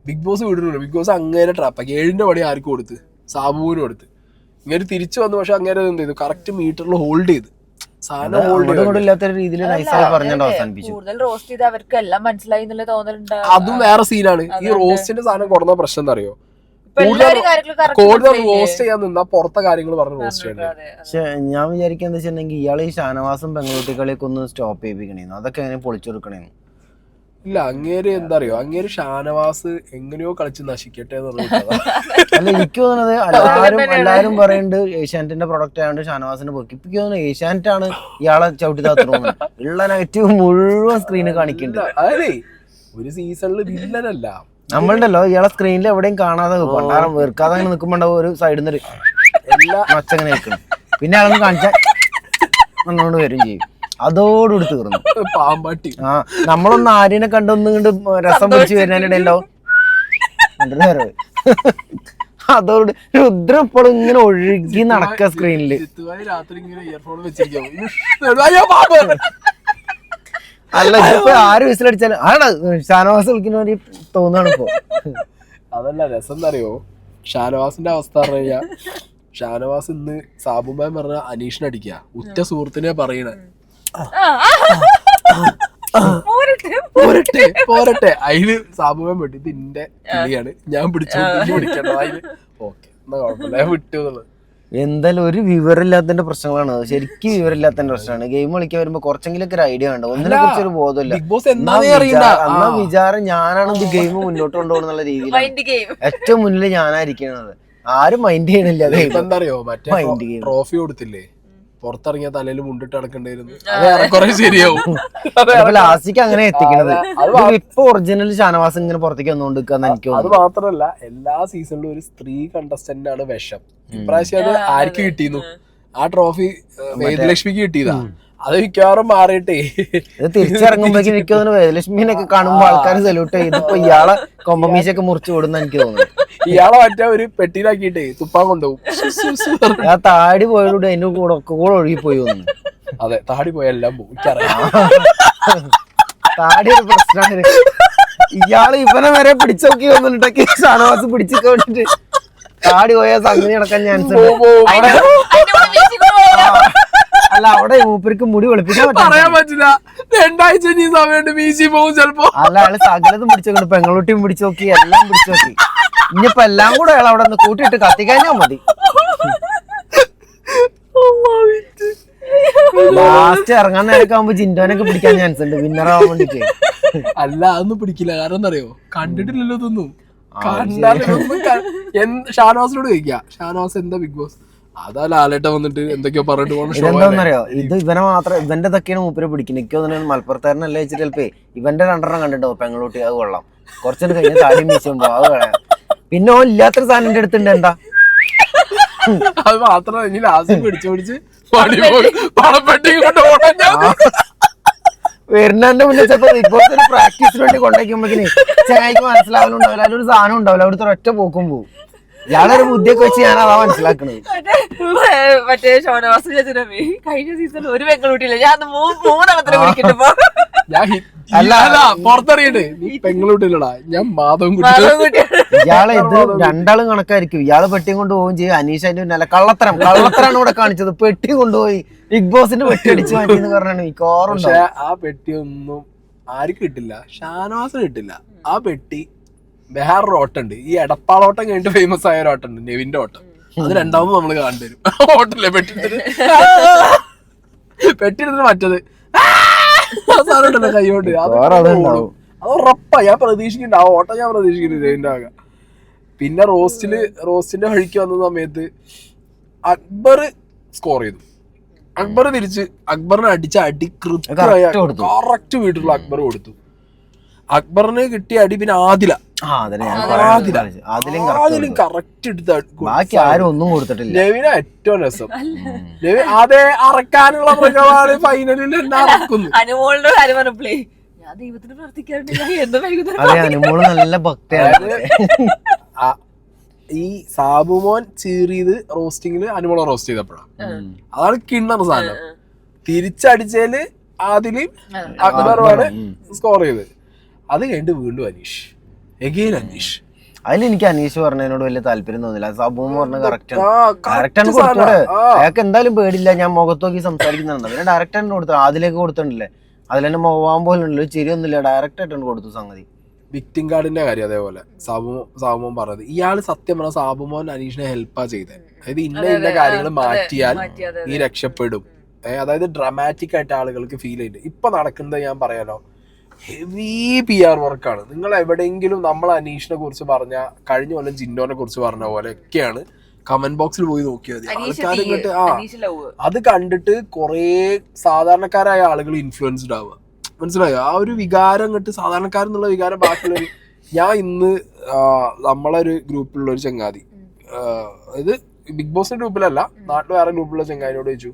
ബിഗ് ബോസ് വിടുന്നുണ്ട്, ബിഗ് ബോസ് അങ്ങേരെ ട്രാപ്പാക്കി. 7ന്റെ പണി ആർക്കും കൊടുത്ത്? സാബുവിനും കൊടുത്ത്. ഇങ്ങനെ തിരിച്ചു വന്നു. പക്ഷെ അങ്ങനെ എന്ത് ചെയ്തു? കറക്റ്റ് മീറ്ററിൽ ഹോൾഡ് ചെയ്ത് സാധനം ഹോൾഡ് രീതിയിൽ അവസാനിപ്പിച്ചു. അതും വേറെ സീനാണ്. ഈ റോസ്റ്റിന്റെ സാധനം കൊടുന്ന പ്രശ്നം എന്താ അറിയോ? കൂടുതൽ റോസ്റ്റ് ചെയ്യാൻ നിന്നാ പുറത്തെ കാര്യങ്ങൾ പറഞ്ഞ് റോസ്റ്റ് ചെയ്യണ്ടേ. പക്ഷെ ഞാൻ വിചാരിക്കുക എന്താ വെച്ചിട്ടുണ്ടെങ്കിൽ ഇയാളെ ഈ ഷാനവാസും പെൺകുട്ടികളെയൊക്കെ ഒന്ന് സ്റ്റോപ്പ് ചെയ്യിപ്പിക്കണേന്നു. അതൊക്കെ എങ്ങനെ പൊളിച്ചെടുക്കണേന്നു. ഇല്ല അങ്ങേര് എന്താ അറിയോ, അങ്ങേര് ഷാനവാസ് എങ്ങനെയോ കളിച്ച് നശിക്കട്ടെ എന്നുള്ളത്. അല്ല എനിക്ക് തോന്നുന്നത് എല്ലാരും പറയുന്നുണ്ട് ഏഷ്യാനെറ്റിന്റെ പ്രൊഡക്റ്റ് ആയതുകൊണ്ട് ഷാനവാസിന്റെ പൊക്കി. ഇപ്പൊ തോന്നുന്നു ഏഷ്യാനെറ്റ് ആണ് ഇയാളെ ചവിട്ടി താത്തുന്നത്. ഉള്ള നെഗറ്റീവ് മുഴുവൻ സ്ക്രീനിൽ കാണിക്കുന്നുണ്ട്. അതെ, ഒരു സീസണില് വില്ലനല്ല നമ്മളുണ്ടല്ലോ ഇയാളെ സ്ക്രീനിൽ എവിടെയും കാണാതെ പണ്ടാരം വെറുക്കാതെ അങ്ങനെ നിൽക്കുമ്പോണ്ടാവും ഒരു സൈഡിൽ നിന്ന് എല്ലാ ഒച്ചങ്ങനെ നിൽക്കണം. പിന്നെ അതൊന്ന് കാണിച്ചാൽ വന്നുകൊണ്ട് വരും ചെയ്യും. അതോടുകൂടി തീർന്നു പാമ്പാട്ടി. ആ നമ്മളൊന്ന് ആര്യനെ കണ്ടൊന്നും കൊണ്ട് രസം പിടിച്ച് വരുന്നതിനിടയിലുണ്ടാവും അതോട് രുദ്രം ഇപ്പോഴും ഇങ്ങനെ ഒഴുകി നടക്കുക സ്ക്രീനില്. അല്ല ഇപ്പൊ ആര് വിസിലടിച്ചാലും ആടാ ഷാനവാസ് വിളിക്കുന്ന മാതിരി തോന്നാണ് ഇപ്പൊ. അതല്ല രസം എന്താ അറിയോ, ഷാനവാസിന്റെ അവസ്ഥ പറഞ്ഞു കഴിഞ്ഞാൽ ഷാനവാസ് ഇന്ന് സാബുമാൻ പറഞ്ഞ അനീഷിനെ അടിക്കുക, ഉറ്റ സുഹൃത്തിനെ പറയണ പോരട്ടെ. അതില് സാബുമാൻ പെട്ടു, ഇത് എന്റെ കിളിയാണ്, ഞാൻ പിടിക്കണ്ടോ അതില് ഓക്കെ എന്നാ കുഴപ്പമില്ല വിട്ടു എന്നുള്ളത്. എന്തായാലും ഒരു വിവരമില്ലാത്തതിന്റെ പ്രശ്നങ്ങളാണ്, ശരിക്കും വിവരമില്ലാത്തതിന്റെ പ്രശ്നമാണ്. ഗെയിം കളിക്കാൻ വരുമ്പോ കുറച്ചെങ്കിലൊക്കെ ഒരു ഐഡിയ ഉണ്ട്, ഒന്നിനെ കുറിച്ച് ഒരു ബോധമില്ല. എന്നാ വിചാരം ഞാനാണ് ഇത് ഗെയിം മുന്നോട്ട് കൊണ്ടുപോകുന്നുള്ള രീതിയിൽ ഏറ്റവും മുന്നിൽ ഞാനായിരിക്കണത്. ആരും മൈൻഡ് ചെയ്യണില്ല. എന്താ അറിയോ, മറ്റേ ട്രോഫി കൊടുത്തില്ലേ, പുറത്തിറങ്ങിയ തലയിൽ മുണ്ടിട്ട് നടക്കണ്ടായിരുന്നു. അത് ശരിയാവും. ലാസ്റ്റിക്ക് അങ്ങനെ എത്തിക്കണത്. ഇപ്പൊ ഒറിജിനൽ ഷാനവാസ് ഇങ്ങനെ പുറത്തേക്ക് വന്നുകൊണ്ടിരിക്കാന്ന് എനിക്ക് തോന്നുന്നു. അത് മാത്രല്ല എല്ലാ സീസണിലും ഒരു സ്ത്രീ കണ്ടസ്റ്റന്റ് ആണ് വിഷം. ഇപ്രാവശ്യം അത് ആർക്ക് കിട്ടിയിരുന്നു? ആ ട്രോഫി വേദലക്ഷ്മിക്ക് കിട്ടിയതാ. അത് മിക്കവാറും മാറിയിട്ടേ തിരിച്ചിറങ്ങുമ്പോഴേക്കും എനിക്ക് തോന്നുന്നു വേദലക്ഷ്മിനൊക്കെ കാണുമ്പോ ആൾക്കാർ സല്യൂട്ട് ചെയ്ത് ഇപ്പൊ ഇയാളെ കൊമ്പമീശൊക്കെ മുറിച്ചു കൊടുന്ന എനിക്ക് തോന്നുന്നു. ഇയാളെ മറ്റേ ഒരു പെട്ടിയിലാക്കിയിട്ടേ തുപ്പാൻ കൊണ്ടുപോകും. ആ താടി പോയോടെ അതിന്റെ കൂടെ ഒക്കെ കൂടെ ഒഴുകി പോയി വന്നു. അതെ, താടി പോയെല്ലാം പോകും. താടി ഒരു പ്രശ്നമാണ്. ഇയാള് ഇവനെ വരെ പിടിച്ചോക്കി വന്നിട്ടൊക്കെ ഷാനവാസ് പിടിച്ചൊക്കെ വേണ്ടിട്ട് താടി പോയ സംഗതി നടക്കാൻ ചാൻസ് ഉണ്ട്. അല്ല അവിടെ മൂപ്പർക്ക് മുടി വെളുപ്പിക്കാൻ പറയാൻ പറ്റില്ല. 2 ആഴ്ച ഇനി സമയമുണ്ട്, വീശി പോകും ചിലപ്പോ. അല്ല അയാള് സകലതും പിടിച്ചോണ്ട് പെങ്ങളൂട്ടിയും പിടിച്ചു നോക്കി, എല്ലാം പിടിച്ചു നോക്കി. ഇനിയിപ്പോ എല്ലാം കൂടെ അയാൾ അവിടെ നിന്ന് കൂട്ടിയിട്ട് കത്തിക്കഴിഞ്ഞാ മതി. ലാസ്റ്റ് ഇറങ്ങാൻ നേരൊക്കെ ആവുമ്പോ ജിൻഡോനൊക്കെ പിടിക്കാൻ ചാൻസ് ഉണ്ട്, വിന്നറാവാൻ വേണ്ടിട്ട്. അല്ല അതൊന്നും പിടിക്കില്ല. കാരണം എന്താ അറിയോ, കണ്ടിട്ടില്ലല്ലോ ഇതൊന്നും. ഷാനവാസിനോട് ചോദിക്കാം, ഷാനവാസ് എന്താ ബിഗ് ബോസ്? അതാ ലാലേട്ട വന്നിട്ട് എന്തൊക്കെയോ പറഞ്ഞിട്ട് പോകണം. ഇതെന്താന്നറിയോ, ഇത് ഇവനെ മാത്രം, ഇവന്റെ ഇതൊക്കെയാണ് മൂപ്പര് പിടിക്കുന്നത്. എനിക്ക് തോന്നുന്നു മലപ്പുറത്താരനല്ലേ വെച്ചിട്ട് ചിലപ്പോ ഇവന്റെ 2 കണ്ടിട്ടോ പെങ്ങളൂട്ടി, അത് കൊള്ളാം. കുറച്ചു കഴിഞ്ഞ് താടി മീശുമ്പോ അത് വേണം. പിന്നെ ഓൻ ഇല്ലാത്തൊരു സാധനം എന്റെ അടുത്തുണ്ട്. എന്താ അത് മാത്രം ഇനി ലാസ്റ്റ് പിടിച്ച് പണപ്പെട്ടി കൊണ്ട് വരുന്നതിന്റെ മുന്നേ ചിലപ്പോ ബിഗ് ബോസ് പ്രാക്ടീസിന് വേണ്ടി കൊണ്ടുവയ്ക്കുമ്പോഴേക്കിന് ചായക്ക് മനസ്സിലാവലുണ്ടാവില്ല, അതിലൊരു സാധനം ഉണ്ടാവില്ല, അവിടുത്തെ ഒറ്റ പോക്കും പോവും. ഇയാളൊരു ബുദ്ധിയൊക്കെ വെച്ച് ഞാൻ അതാ മനസ്സിലാക്കണത്. മറ്റേ ഷോനവാസ് കഴിഞ്ഞ സീസണിൽ ഒരു പെങ്ങളൂട്ടിയില്ല, ഞാൻ 3 വിളിക്കണ്ടപ്പോ അല്ല പുറത്തറിയണ്ടേ, നീ പെങ്ങളൂട്ടില്ലടാ, ഞാൻ മാധവൻ കുട്ടി. ഇയാളെ ഇത് 2 കണക്കായിരിക്കും. ഇയാള് പെട്ടിയും കൊണ്ടുപോകും ചെയ്യും. അനീഷ് അതിന്റെ പിന്നാലെ കള്ളത്തരാണ് ഇവിടെ കാണിച്ചത്. പെട്ടി കൊണ്ടുപോയി ബിഗ് ബോസിന്റെ പെട്ടി അടിച്ചു മാറ്റിന്ന് പറഞ്ഞാണ് മിക്കവാറും. പക്ഷെ ആ പെട്ടിയൊന്നും ആർക്കും കിട്ടില്ല, ഷാനവാസിന് കിട്ടില്ല. ആ പെട്ടി വേറൊരു ഓട്ടുണ്ട്, ഈ എടപ്പാളോട്ടം കഴിഞ്ഞിട്ട് ഫേമസ് ആയ ഒരു ഓട്ടുണ്ട്, നെവിന്റെ ഓട്ടം. അത് രണ്ടാമത് നമ്മള് കാണേണ്ടി വരും. ഓട്ടല്ലേ പെട്ടിട്ട് മറ്റത് സാധനം ഉണ്ടല്ലോ കൈകൊണ്ട്, അത് ഉറപ്പാ. ഞാൻ പ്രതീക്ഷിക്കുന്നുണ്ട്, ആ ഓട്ടം ഞാൻ പ്രതീക്ഷിക്കുന്നുണ്ട് നെവിന്റെ ആകെ. പിന്നെ റോസ്റ്റിന്റെ വഴിക്ക് വന്ന സമയത്ത് അക്ബർ സ്കോർ ചെയ്തു. അക്ബർ തിരിച്ച് അക്ബറിനെ അടിച്ച അടി കൃത്യമായ കറക്റ്റ് വീട്ടിലുള്ള അക്ബർ കൊടുത്തു. അക്ബറിന് കിട്ടിയ അടി പിന്നെ ആദിലും കറക്റ്റ് ബാക്കി ആരും ഒന്നും കൊടുത്തിട്ടില്ല. നെവിന ഏറ്റവും രസം, നെവിൻ അതേ അറക്കാനുള്ള മൃഗമാണ് ഫൈനലിൽ എന്നെ അറക്കുന്നു. അനുമോളുടെ കാര്യം പറഞ്ഞപ്പോഴേ ഞാൻ ദൈവത്തിന് പ്രാർത്ഥിക്കാറുണ്ട്. അനുമോള് നല്ല ഭക്തയാണ്. ഈ സാബുമോൻ ചീറിയത് റോസ്റ്റിങ്ങില് അനുമോളെ റോസ്റ്റ് ചെയ്തപ്പോഴാണ്. അതാണ് കിണ്ണർ സാധനം. തിരിച്ചടിച്ചേല് ആദിലും അക്ബറുമാണ് സ്കോർ ചെയ്തത്. അത് കഴിഞ്ഞിട്ട് വീണ്ടും അനീഷ്. അതിലെനിക്ക് അനീഷ് പറഞ്ഞതിനോട് വലിയ താല്പര്യം തോന്നില്ല. സാബു പറഞ്ഞ കറക്റ്റാണ് കൊടുത്തത്. അയാൾക്ക് എന്തായാലും പേടില്ല, ഞാൻ മുഖത്ത് നോക്കി സംസാരിക്കുന്നുണ്ട്. പിന്നെ ഡയറക്റ്റ് കൊടുത്തു. അതിലേക്ക് കൊടുത്തിട്ടില്ലേ, അതിൽ തന്നെ പോവാൻ പോലുണ്ടല്ലോ, ചിരിയൊന്നുമില്ല, ഡയറക്റ്റ് ആയിട്ടാണ് കൊടുത്തു സംഗതി. വിക്ടിം കാർഡിന്റെ കാര്യം അതേപോലെ സാബുമോൻ പറഞ്ഞത്, ഇയാള് സത്യം പറഞ്ഞ സാബുമോൻ അനീഷിനെ ഹെൽപ്പാ ചെയ്തത്. അതായത് ഇന്ന കാര്യങ്ങൾ മാറ്റിയാൽ നീ രക്ഷപ്പെടും. അതായത് ഡ്രാമാറ്റിക് ആയിട്ട് ആളുകൾക്ക് ഫീൽ ചെയ്യുന്നുണ്ട്. ഇപ്പൊ നടക്കുന്നത് ഞാൻ പറയാലോ, ഹെവി PR വർക്കാണ്. നിങ്ങൾ എവിടെയെങ്കിലും നമ്മൾ അനീഷിനെ കുറിച്ച് പറഞ്ഞ, കഴിഞ്ഞ കൊല്ലം ജിൻഡോനെ കുറിച്ച് പറഞ്ഞ പോലെ ഒക്കെയാണ് കമന്റ് ബോക്സിൽ പോയി നോക്കിയാൽ മതി. ആൾക്കാർ ഇങ്ങോട്ട് അത് കണ്ടിട്ട് കുറെ സാധാരണക്കാരായ ആളുകൾ ഇൻഫ്ലുവൻസ്ഡ് ആവുക. മനസ്സിലായോ? ആ ഒരു വികാരം ഇങ്ങോട്ട് സാധാരണക്കാരെന്നുള്ള വികാരം ബാക്കിയുള്ളവർ. ഞാൻ ഇന്ന് നമ്മളെ ഒരു ഗ്രൂപ്പിലുള്ള ഒരു ചങ്ങാതി, ഇത് ബിഗ് ബോസിന്റെ ഗ്രൂപ്പിലല്ല, നാട്ടിൽ വേറെ ഗ്രൂപ്പിലുള്ള ചങ്ങാതിനോട് ചോദിച്ചു,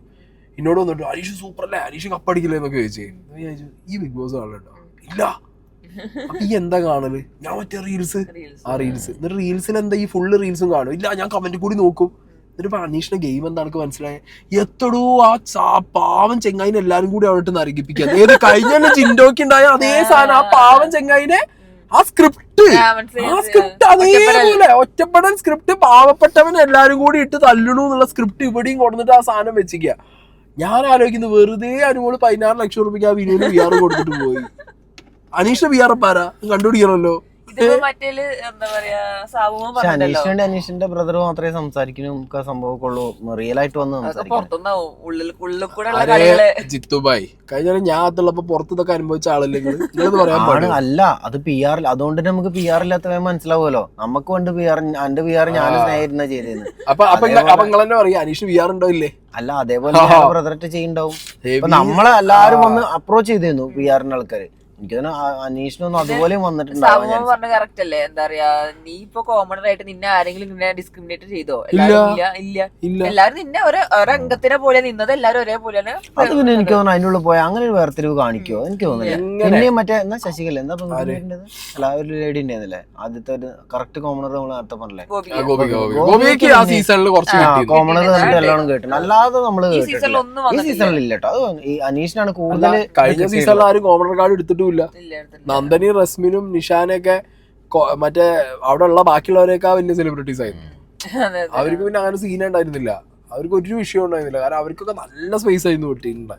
എന്നോട് വന്നിട്ട് അനീഷ് സൂപ്പർ അല്ലേ, അനീഷ് കപ്പടിക്കില്ലേ എന്നൊക്കെ ചോദിച്ചു. ഞാൻ ചോദിച്ചു, ഈ ബിഗ് ബോസ് കാണലുണ്ടോ? ഇല്ല. അപ്പൊ ഈ എന്താ കാണല്? ഞാൻ മറ്റേ റീൽസ്. എന്നിട്ട് റീൽസിൽ എന്താ ഈ ഫുള്ള് റീൽസും കാണും? ഇല്ല, ഞാൻ കമന്റ് കൂടി നോക്കും. എന്നിട്ട് അനീഷിന്റെ ഗെയിം എന്താണെന്ന് മനസ്സിലായ എത്തടോ ആ പാവം ചെങ്ങായിനെ എല്ലാരും കൂടി അവിടെ നരകിപ്പിക്കുക. ഏത് കഴിഞ്ഞ ജിൻഡോക്ക് ഉണ്ടായ അതേ സാധനം, ആ പാവം ചെങ്ങായിനെ ആ സ്ക്രിപ്റ്റ് അതേപോലെ ഒറ്റപ്പെടൽ സ്ക്രിപ്റ്റ്, പാവപ്പെട്ടവൻ എല്ലാരും കൂടി ഇട്ട് തല്ലണു എന്നുള്ള സ്ക്രിപ്റ്റ് ഇവിടെയും കൊണ്ടുവന്നിട്ട് ആ സാധനം വെച്ചിരിക്കുക. ഞാൻ ആലോചിക്കുന്നു, വെറുതെ അനുമോള് 16 ലക്ഷം രൂപയ്ക്ക് ആ വിനോദ് VR കൊടുത്തിട്ട് പോയി. അനീഷിന്റെ VR പാരാ കണ്ടുപിടിക്കണല്ലോ. അനീഷിന്റെ ബ്രദർ മാത്രമേ സംസാരിക്കുന്നു സംഭവക്കുള്ളൂ. റിയൽ ആയിട്ട് വന്ന് ജിത്തുബായി കഴിഞ്ഞ ഞാൻ അതുള്ളപ്പോ പുറത്തൊക്കെ അനുഭവിച്ച ആളല്ലേ അല്ല. അത് PR, അതുകൊണ്ട് നമുക്ക് PR ഇല്ലാത്ത മനസ്സിലാവുമല്ലോ. നമുക്ക് വേണ്ട എന്റെ PR ഞാൻ സ്നേഹിരുന്ന ചെയ്തത്. അപ്പൊ നിങ്ങളെന്നെ പറയാ അനീഷ് VR ഉണ്ടോ ഇല്ലേ? അല്ല, അതേപോലെ ബ്രദറായിട്ട് ചെയ്യുന്നുണ്ടാവും. നമ്മളെ എല്ലാരും വന്ന് അപ്രോച്ച് ചെയ്തിരുന്നു PRന്റെ ആൾക്കാര്. എനിക്ക് അനീഷിനൊന്നും അതുപോലെ വന്നിട്ടുണ്ടാവും. പറഞ്ഞ കറക്റ്റ് അല്ലേ? എന്താ പറയാ, നീ ഇപ്പൊ കോമണർ ആയിട്ട് നിന്നെ ആരെങ്കിലും നിന്നെ ഡിസ്ക്രിമിനേറ്റ് ചെയ്തോ? ഇല്ല. എല്ലാരും നിന്നെ ഒരംഗത്തിനെ പോലെ നിന്നത്, എല്ലാരും ഒരേപോലെയാണ്. അത് പിന്നെ എനിക്ക് തോന്നുന്നു അതിനുള്ള പോയ അങ്ങനെ ഒരു വേർതിരിവ് കാണിക്കോ എനിക്ക് തോന്നുന്നില്ല. പിന്നെയും മറ്റേ എന്നാ ശശികല എന്താ അല്ല ഒരു ലേഡി ഉണ്ടായിരുന്നില്ലേ ആദ്യത്തെ ഒരു കറക്റ്റ് കോമണർ നമ്മൾ നേരത്തെ പറഞ്ഞില്ലേ, കോമണർ എല്ലാം കേട്ടു. അല്ലാതെ നമ്മള് ഈ സീസണിൽ ഇല്ല കേട്ടോ. അത് ഈ അനീഷിനാണ് കൂടുതൽ. കഴിഞ്ഞ സീസണിൽ ആരും കോമണർ കാർഡ് എടുത്തിട്ടുമില്ല. നന്ദനി, റസ്മിനും നിഷാനൊക്കെ മറ്റേ അവിടെ ഉള്ള ബാക്കിയുള്ളവരെയൊക്കെ വലിയ സെലിബ്രിറ്റീസ് ആയിരുന്നു. അവർക്ക് പിന്നെ അങ്ങനെ സീൻ ഉണ്ടായിരുന്നില്ല. അവർക്ക് ഒരു വിഷയം ഉണ്ടായിരുന്നില്ല, കാരണം അവർക്കൊക്കെ നല്ല സ്പേസ് ആയിരുന്നു കിട്ടിയിട്ടുണ്ട്.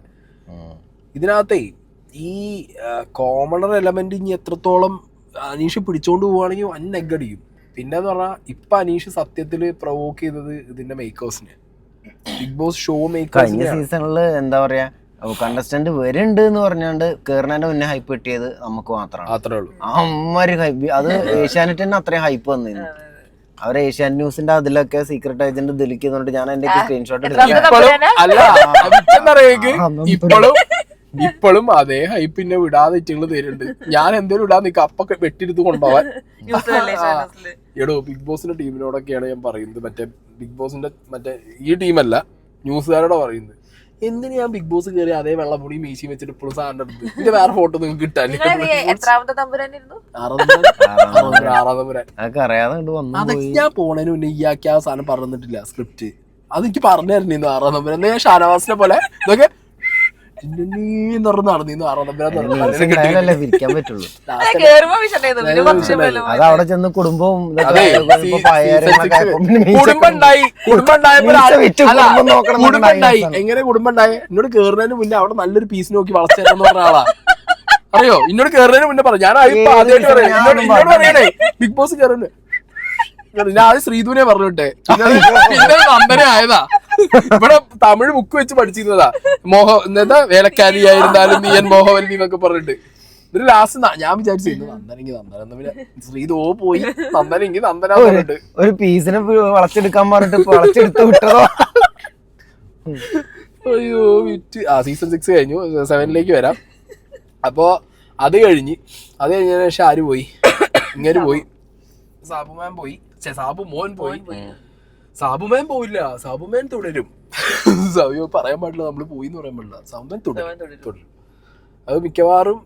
ഇതിനകത്തേ ഈ കോമണർ എലമെന്റ് ഇനി എത്രത്തോളം അനീഷ് പിടിച്ചോണ്ട് പോവുകയാണെങ്കിൽ വൻ നെഗടിക്കും. പിന്നെന്ന് പറഞ്ഞാൽ ഇപ്പൊ അനീഷ് സത്യത്തില് പ്രൊവോക്ക് ചെയ്തത് ഇതിന്റെ മേക്കേഴ്സിന്, ബിഗ് ബോസ് ഷോ കഴിഞ്ഞ മേക്കേഴ്സിന്. സീസണില് എന്താ പറയാ കണ്ടസ്റ്റന്റ് വരുന്നുണ്ട് എന്ന് പറഞ്ഞാണ്ട് കേറുന്നതിന്റെ മുന്നേ ഹൈപ്പ് കിട്ടിയത് നമുക്ക് മാത്രമാണ്. അത്രേ ഉള്ളൂ. അമ്മര് ഹൈപ്പ്, അത് ഏഷ്യാനെറ്റ് തന്നെ അത്രയും ഹൈപ്പ് വന്നിരുന്നു. അവര് ഏഷ്യാനെറ്റ് ന്യൂസിന്റെ അതിലൊക്കെ സീക്രട്ട് ഏജന്റ് ദിലിക്കുന്നുണ്ട്. ഞാൻ എന്റെ സ്ക്രീൻഷോട്ട് ഇപ്പോഴും അതേ ഹൈപ്പിന്നെ വിടാതെ ഇറ്റുകൾ തരുന്നുണ്ട്. ഞാൻ എന്തേലും ഇടാൻ നിൽക്കാം, അപ്പൊ വെട്ടിയെടുത്ത് കൊണ്ടുപോവാൻ. എടോ ബിഗ് ബോസിന്റെ ടീമിനോടൊക്കെയാണ് ഞാൻ പറയുന്നത്, മറ്റേ ബിഗ് ബോസിന്റെ മറ്റേ ഈ ടീമല്ല, ന്യൂസുകാരോടെ പറയുന്നത്. എന്തിനു ഞാൻ ബിഗ് ബോസ് കയറി അതേ വെള്ളപ്പൊടി മീശി വെച്ചിട്ട് ഇപ്പോഴും സാധനം എടുത്ത് ഇതിന്റെ വേറെ ഫോട്ടോ നിങ്ങൾക്ക് കിട്ടാനില്ല. അതൊക്കെ അറിയാതെ അതൊക്കെ ഞാൻ പോണേന് മുന്നേ ഇയാക്കി ആ സാധനം പറഞ്ഞിട്ടില്ല സ്ക്രിപ്റ്റ്. അതെനിക്ക് പറഞ്ഞു തരുന്നു 6 നമ്പർ. എന്നാ ഞാൻ ഷാനവാസിനെ പോലെ ഇതൊക്കെ നടന്നിരുന്നു 6 വിരിക്കാൻ പറ്റുള്ളൂ. അത് അവിടെ ചെന്ന് കുടുംബവും എങ്ങനെ കുടുംബം ഉണ്ടായി. എന്നോട് കേറുന്നതിന് മുന്നേ അവിടെ നല്ലൊരു പീസ് നോക്കി വളർച്ചേരെന്ന് പറഞ്ഞ ആളാ. അറിയോ, എന്നോട് കേറുന്നതിന് മുന്നേ പറഞ്ഞു. ഞാൻ ആദ്യമായിട്ട് പറയാം, എന്നോട് പറയണേ ബിഗ് ബോസ് കയറുന്നുണ്ട്. ഞാൻ ആദ്യം ശ്രീധുവിനെ പറഞ്ഞിട്ടെ, പിന്നെ നന്ദനെ ആയതാ. ഇവിടെ തമിഴ് ബുക്ക് വെച്ച് പഠിച്ചിരുന്നതാ. എന്താ വേലക്കാരിയായിരുന്നാലും നീയൻ മോഹവല്ലി എന്നൊക്കെ പറഞ്ഞിട്ട്. ഒരു ലാസ്റ്റ് ഞാൻ വിചാരിച്ചു നന്ദനെങ്കിൽ നന്ദന, പിന്നെ ശ്രീധു പോയി നന്ദനെങ്കിൽ നന്ദനാ പറഞ്ഞിട്ട് ഒരു പീസിനെ വളച്ചെടുക്കാൻ പറഞ്ഞിട്ട് വളച്ചെടുത്ത് വിട്ടതോ. അയ്യോ വിറ്റ്. സീസൺ 6 കഴിഞ്ഞു, 7ലേക്ക് വരാം. അപ്പോ അത് കഴിഞ്ഞ് ശേഷം ആര് പോയി? ഇങ്ങനെ പോയി, സാബുമാൻ പോയി, സാബുമോൻ പോയി. സാബുമാൻ പോയില്ല, സാബുമാൻ തുടരും. പറയാൻ പാടില്ല, നമ്മള് പോയി എന്ന് പറയാൻ പാടില്ല. സാബുമാൻ തുടരും. അത് മിക്കവാറും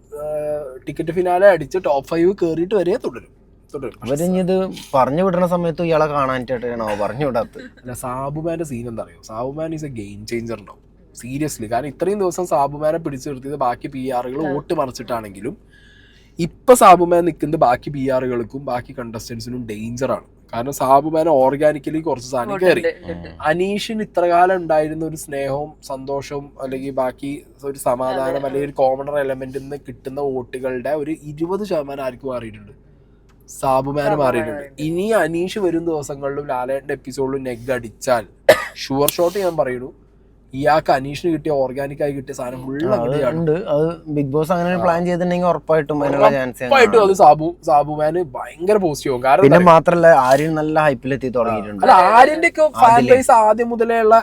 ടിക്കറ്റ് ഫിനാലെ അടിച്ച് ടോപ്പ് 5 കേറിയിട്ട് വരെ തുടരും. അവരിത് പറഞ്ഞു വിടുന്ന സമയത്ത് ഇയാളെ കാണാനായിട്ടാണോ പറഞ്ഞു വിടാത്തത്? അല്ല, സാബുമാന്റെ സീൻ എന്താ അറിയോ, Sabumon is A game changer ഉണ്ടാവും സീരിയസ്ലി. കാരണം ഇത്രയും ദിവസം സാബുമാനെ പിടിച്ചു നിർത്തിയത് ബാക്കി PR-കൾ വോട്ട് മറിച്ചിട്ടാണെങ്കിലും ഇപ്പൊ സാബുമാൻ നിൽക്കുന്നത് ബാക്കി PR-കൾക്കും ബാക്കി കണ്ടസ്റ്റൻസിനും ഡേഞ്ചറാണ്. കാരണം സാബുമാൻ ഓർഗാനിക്കലി കുറച്ച് സാധനം കയറി. അനീഷിന് ഇത്രകാലം ഉണ്ടായിരുന്ന ഒരു സ്നേഹവും സന്തോഷവും അല്ലെങ്കിൽ ബാക്കി ഒരു സമാധാനം അല്ലെങ്കിൽ ഒരു കോമണർ എലമെന്റിൽ നിന്ന് കിട്ടുന്ന വോട്ടുകളുടെ ഒരു 20% ആർക്ക് മാറിയിട്ടുണ്ട്, സാബുമാന് മാറിയിട്ടുണ്ട്. ഇനി അനീഷ് വരും ദിവസങ്ങളിലും ലാലേട്ടന്റെ എപ്പിസോഡിലും നെഗ് അടിച്ചാൽ ഷുവർ ഷോട്ട് ഞാൻ പറയുന്നു, ഇയാൾക്ക് അനീഷിന് കിട്ടിയ ഓർഗാനിക് ആയി കിട്ടിയ സാധനം ഉണ്ട്. അത് ബിഗ് ബോസ് അങ്ങനെ പ്ലാൻ ചെയ്തിട്ടുണ്ടെങ്കിൽ ഉറപ്പായിട്ടും അത് സാബുമാന് ഭയങ്കര പോസിറ്റീവ് ആവും. കാരണം പിന്നെ മാത്രല്ല ആര്യൻ നല്ല ഹൈപ്പിലെത്തി തുടങ്ങിയിട്ടുണ്ട്. അല്ല, ആര്യന്റെ ഒക്കെ ഫാൻ ബേസ് ആദ്യം മുതലേ ഉള്ള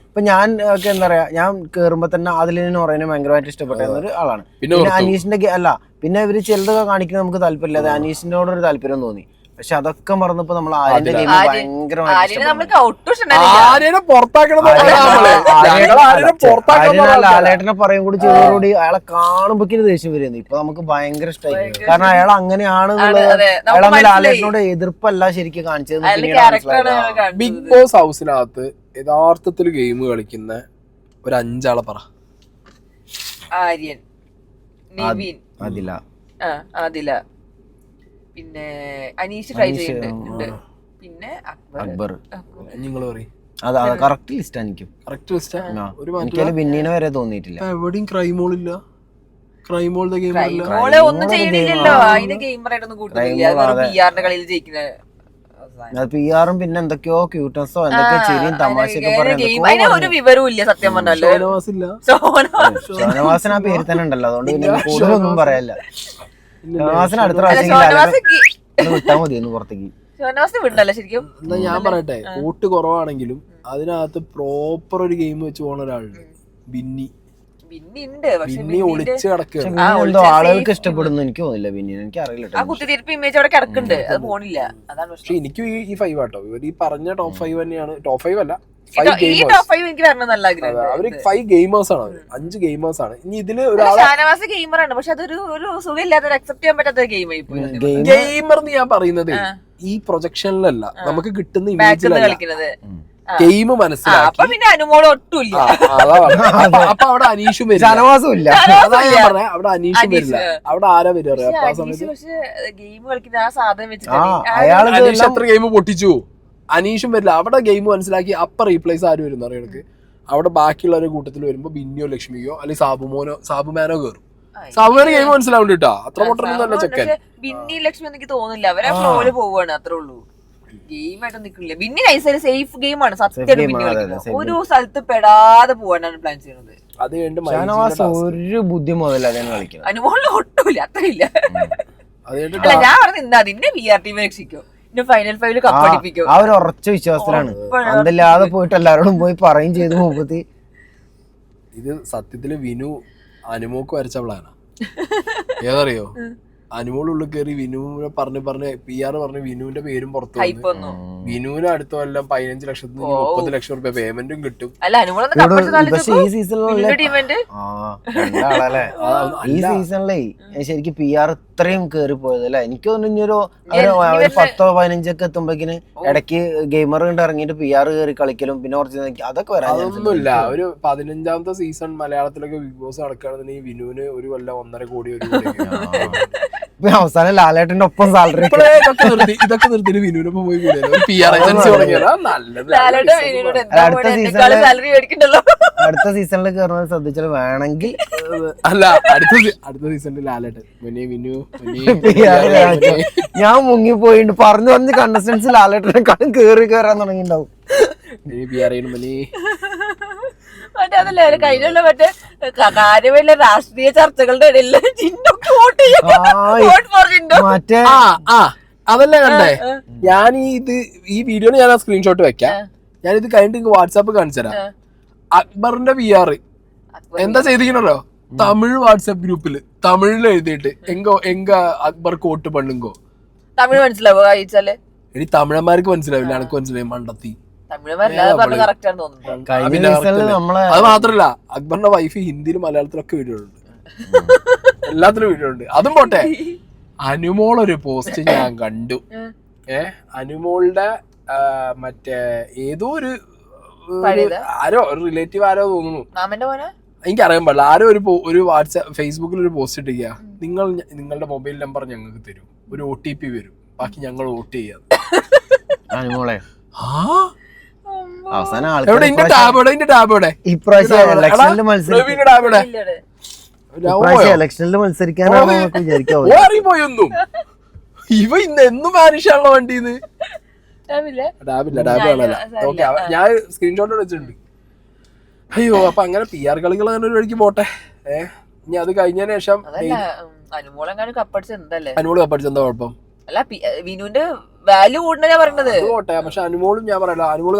ഇപ്പൊ ഞാൻ ഒക്കെ എന്താ പറയാ, ഞാൻ കേറുമ്പോ തന്നെ ആദിലിനെ പറയുന്നത് ഭയങ്കരമായിട്ട് ഇഷ്ടപ്പെട്ട ഒരു ആളാണ്. പിന്നെ അനീഷിന്റെ പിന്നെ ഇവര് ചിലതൊക്കെ കാണിക്കുന്നത് നമുക്ക് താല്പര്യമില്ല, അത് അനീഷിനോടൊരു താല്പര്യം തോന്നി. പക്ഷെ അതൊക്കെ മറന്നപ്പോ നമ്മൾ ആര്യന്റെ ഗെയിം ഭയങ്കരമായിട്ട് ലാലേട്ടനെ പറയും കൂടി ചെയ്തോടുകൂടി അയാളെ കാണുമ്പോക്കിന് ദേഷ്യം വരുന്നു. ഇപ്പൊ നമുക്ക് ഭയങ്കര ഇഷ്ടമായി, കാരണം അയാൾ അങ്ങനെയാണെന്നുള്ളത് അയാളെ ലാലേട്ടനോട് എതിർപ്പല്ല ശരിക്കും കാണിച്ചത്. ബിഗ് ബോസ് ഹൗസിനകത്ത് യഥാർത്ഥത്തിൽ ഗെയിം കളിക്കുന്ന ഒരു 5 ആളെ പറ. ആര്യൻ, നിവിൻ, ആദില, പിന്നെ അനീഷ് ട്രൈ ചെയ്യുന്നുണ്ട്, പിന്നെ അക്ബർ. നിങ്ങൾ പറയും കറക്റ്റ് ലിസ്റ്റ്. എനിക്കും ബിന്നീനെ വരെ തോന്നിയിട്ടില്ല. എവിടെയും ക്രൈമോളില്ല, ക്രൈമോളുടെ ഗെയിം ഒന്നും ചെയ്യണില്ലല്ലോ. അതിന്റെ ഗെയിമറായിട്ടൊന്നും കൂട്ടുന്നില്ല, കളിയിൽ ജയിക്കുന്ന PR-ഉം പിന്നെ എന്തൊക്കെയോ ക്യൂട്ട്നെസ്സോ എന്തൊക്കെയോ ചെറിയ തമാശയൊക്കെ പറയുന്നത് ഒരു വിവരവും ഇല്ല സത്യം പറഞ്ഞല്ലോ. ഷോനവാസിന് ആ പേര് തന്നെ ഉണ്ടല്ലോ, അതുകൊണ്ട് പിന്നെ കൂടുതലൊന്നും പറയാനില്ല. ഷോനവാസിന് അടുത്ത പ്രാവശ്യം വിട്ടാ മതിയൊന്ന് പുറത്തേക്ക്. ശരിക്കും എന്നാ ഞാൻ പറയട്ടെ, വോട്ട് കുറവാണെങ്കിലും അതിനകത്ത് പ്രോപ്പർ ഒരു ഗെയിം വെച്ച് പോണ ഒരാളുണ്ട്, ബിന്നി. ബിന്നി ഒളിച്ച് കിടക്കുക. ആളുകൾക്ക് ഇഷ്ടപ്പെടുന്നു എനിക്ക് തോന്നില്ല ബിന്നിനെ. എനിക്ക് അറിയില്ല, കുത്തിരിപ്പ് ഇമേജ് അവിടെ കിടക്കുന്നുണ്ട്, അത് പോണില്ല. അതാണ് പക്ഷെ എനിക്ക് ഈ 5 ആട്ടോ, ഇവർ ഈ പറഞ്ഞ ടോപ്പ് 5 തന്നെയാണ്. ടോപ്പ് 5 അല്ല, അവര് 5 ഗെയിമേഴ്സ് ആണ്, 5 ഗെയിമേഴ്സ് ആണ്. ഇനി ഇതില് ഷാനവാസ് ഗെയിമറാണ്, പക്ഷെ അതൊരു സുഖമില്ലാത്ത അക്സെപ്റ്റ് ചെയ്യാൻ പറ്റാത്ത ഗെയിം ആയി പോയി. ഗെയിമർ എന്ന് ഞാൻ പറയുന്നത് ഈ പ്രൊജക്ഷനിലല്ല, നമുക്ക് കിട്ടുന്ന ഇമേജിലല്ല, ഗെയിം മനസ്സിലാക്കി. പിന്നെ അനുമോള് ഒട്ടുമില്ല, അപ്പൊ അവിടെ അനീഷും വരില്ല, ഷാനവാസും ഇല്ല. അതാ ഞാൻ പറഞ്ഞ, അവിടെ അനീഷും വരില്ല. അവിടെ ആരാ വരിക അപ്പൊ ആ സമയത്ത് ഗെയിം കളിക്കുന്ന ആ സാധനം വെച്ചിട്ട് അനീഷ് എത്ര ഗെയിം പൊട്ടിച്ചു. അനീഷും വരില്ല. അവിടെ ഗെയിം മനസ്സിലാക്കി അപ്പ റീപ്ലേസ് ആര് വരും അറിയണക്ക്. അവിടെ ബാക്കിയുള്ളവരുടെ കൂട്ടത്തിൽ വരുമ്പോ ബിന്നിയോ ലക്ഷ്മിയോ അല്ലെങ്കിൽ സാബുമാനോ കയറും. സാബുമാനോ ഗെയിം മനസ്സിലാവുന്നുണ്ട് കേട്ടോ. അത്ര പൊട്ടൊന്നും അല്ല ചെക്കൻ. ബിന്നി ലക്ഷ്മി എനിക്ക് തോന്നുന്നില്ല, അവരെ ഫ്ലോയില് പോവാണ്, അത്രേ ഉള്ളൂ. ഗെയിമായിട്ട് നിൽക്കില്ല. ബിന്നി നൈസായിട്ട് സേഫ് ഗെയിമാണ് സത്യമായിട്ട്. ബിന്നി കളിക്കുന്നത് ഒരു സ്ഥലത്ത് പെടാതെ പോവാനാണ് പ്ലാൻ ചെയ്യുന്നത്. അത് ഒരു ബുദ്ധി മുതൽ അനുമോളിന് ഒട്ടുമില്ല, അത്രയില്ല. അല്ല ഞാൻ പറഞ്ഞ എന്താ നിന്നെ VR ടീം രക്ഷിക്കോ, ഫൈനൽ ഫൈവില് കപ്പടിപ്പിക്കോ. ആ ഒരു ഉറച്ച വിശ്വാസത്തിലാണ്. അതല്ലാതെ പോയിട്ട് എല്ലാവരോടും പോയി പറയും ചെയ്തു മുമ്പത്തി. ഇത് സത്യത്തില് വിനു അനുമോക്ക് വരച്ച പ്ലാനാ. ഏതറിയോ, അനുമോളുള്ളിൽ കയറി വിനുവിനെ പറഞ്ഞ് PR പറഞ്ഞ് വിനുവിന്റെ പേരും പുറത്തു വന്നു. വിനുവിന് അടുത്ത കൊല്ലം 15 ലക്ഷത്തിന് 30 ലക്ഷം രൂപ പേയ്മെന്റും കിട്ടും. ഈ സീസണിലേ ശരിക്കും PR ഇത്രയും കേറി പോയത് അല്ലെ. എനിക്ക് തോന്നുന്നു ഒരു 10-15 ഒക്കെ എത്തുമ്പോഴേക്കിന് ഇടയ്ക്ക് ഗെയിമർ കൊണ്ട് ഇറങ്ങിയിട്ട് PR കയറി കളിക്കലും പിന്നെ കുറച്ച് അതൊക്കെ അതൊന്നുമില്ല. ഒരു 15ാമത്തെ സീസൺ മലയാളത്തിലൊക്കെ ബിഗ് ബോസ് നടക്കുകയാണെന്നുണ്ടെങ്കിൽ വിനുവിന് ഒരു കൊല്ലം 1.5 കോടി അവസാനം ലാലേട്ടന്റെ ഒപ്പം സാലറി ഇതൊക്കെ നിർത്തിട്ട് വിനുവിനൊപ്പം പോയി PR ഏജൻസി തുടങ്ങിയതാ നല്ലത്. അടുത്ത സീസണിൽ കയറുന്നത് ശ്രദ്ധിച്ചാൽ വേണമെങ്കിൽ അല്ല അടുത്ത സീസണിൽ ലാലേട്ടൻ വിനു ഞാൻ മുങ്ങിപ്പോയിണ്ട് പറഞ്ഞു കണ്ടസ്റ്റൻസ് ലാലേട്ടനെക്കാളും കയറാൻ തുടങ്ങിണ്ടാവും. മറ്റേ അതല്ലേ കഴിഞ്ഞ മറ്റേ കാര്യമില്ല രാഷ്ട്രീയ ചർച്ചകളുടെ ഇടയിൽ മറ്റേ അതല്ലേ കണ്ടേ. ഞാൻ ഈ വീഡിയോ ഞാൻ ആ സ്ക്രീൻഷോട്ട് വെക്കാം. ഞാനിത് കഴിഞ്ഞിട്ട് വാട്സാപ്പ് കാണിച്ചു തരാം. അക്ബറിന്റെ PR എന്താ ചെയ്തിരിക്കണല്ലോ, തമിഴ് വാട്സാപ്പ് ഗ്രൂപ്പില് തമിഴിൽ എഴുതിയിട്ട് എങ്ക അക്ബർ കോട്ട് പണ്ണുങ്കോ. തമിഴ് മനസ്സിലാവോ കഴിച്ചാല്? എടി തമിഴന്മാർക്ക് മനസ്സിലാവില്ല, എനക്ക് മനസ്സിലായി മണ്ടത്തി. അത് മാത്രല്ല അക്ബറിന്റെ വൈഫ് ഹിന്ദിയിലും മലയാളത്തിലൊക്കെ വീഡിയോ ഉണ്ട്, എല്ലാത്തിലും വീഡിയോ ഉണ്ട്. അതും പോട്ടെ, അനുമോളൊരു പോസ്റ്റ് ഞാൻ കണ്ടു. അനുമോളുടെ മറ്റേ ഏതോ ഒരു റിലേറ്റീവ് ആരോ തോന്നുന്നു, എനിക്കറിയാൻ പാടില്ല. ആരോ ഒരു വാട്സാപ്പ് ഫേസ്ബുക്കിൽ ഒരു പോസ്റ്റ് ഇട്ടിരിക്കുക, നിങ്ങളുടെ മൊബൈൽ നമ്പർ ഞങ്ങൾക്ക് തരും, ഒരു OTP വരും, ബാക്കി ഞങ്ങൾ വോട്ട് ചെയ്യാം. അനുമോളെ അവസാനം ഇലക്ഷനിൽ മത്സരിക്കാനാണോ വിചാരിക്കാവോന്നും. ഇവ ഇന്ന് എന്നും മാനിഷാണല്ലോ വണ്ടിന്ന്. ഞാൻ സ്ക്രീൻഷോട്ട് വെച്ചിട്ടുണ്ട്. അയ്യോ, അപ്പൊ അങ്ങനെ PR കളികൾ അങ്ങനെ ഒരു വഴിക്ക് പോട്ടെ. ഇനി അത് കഴിഞ്ഞതിന് ശേഷം അനുമോള് കപ്പടിച്ച എന്താ കുഴപ്പം? അല്ല വിനുവിന്റെ വാല്യൂ കൂടണ ഞാൻ പറഞ്ഞത്. പക്ഷെ അനുമോളും ഞാൻ പറയല, അനുമോള്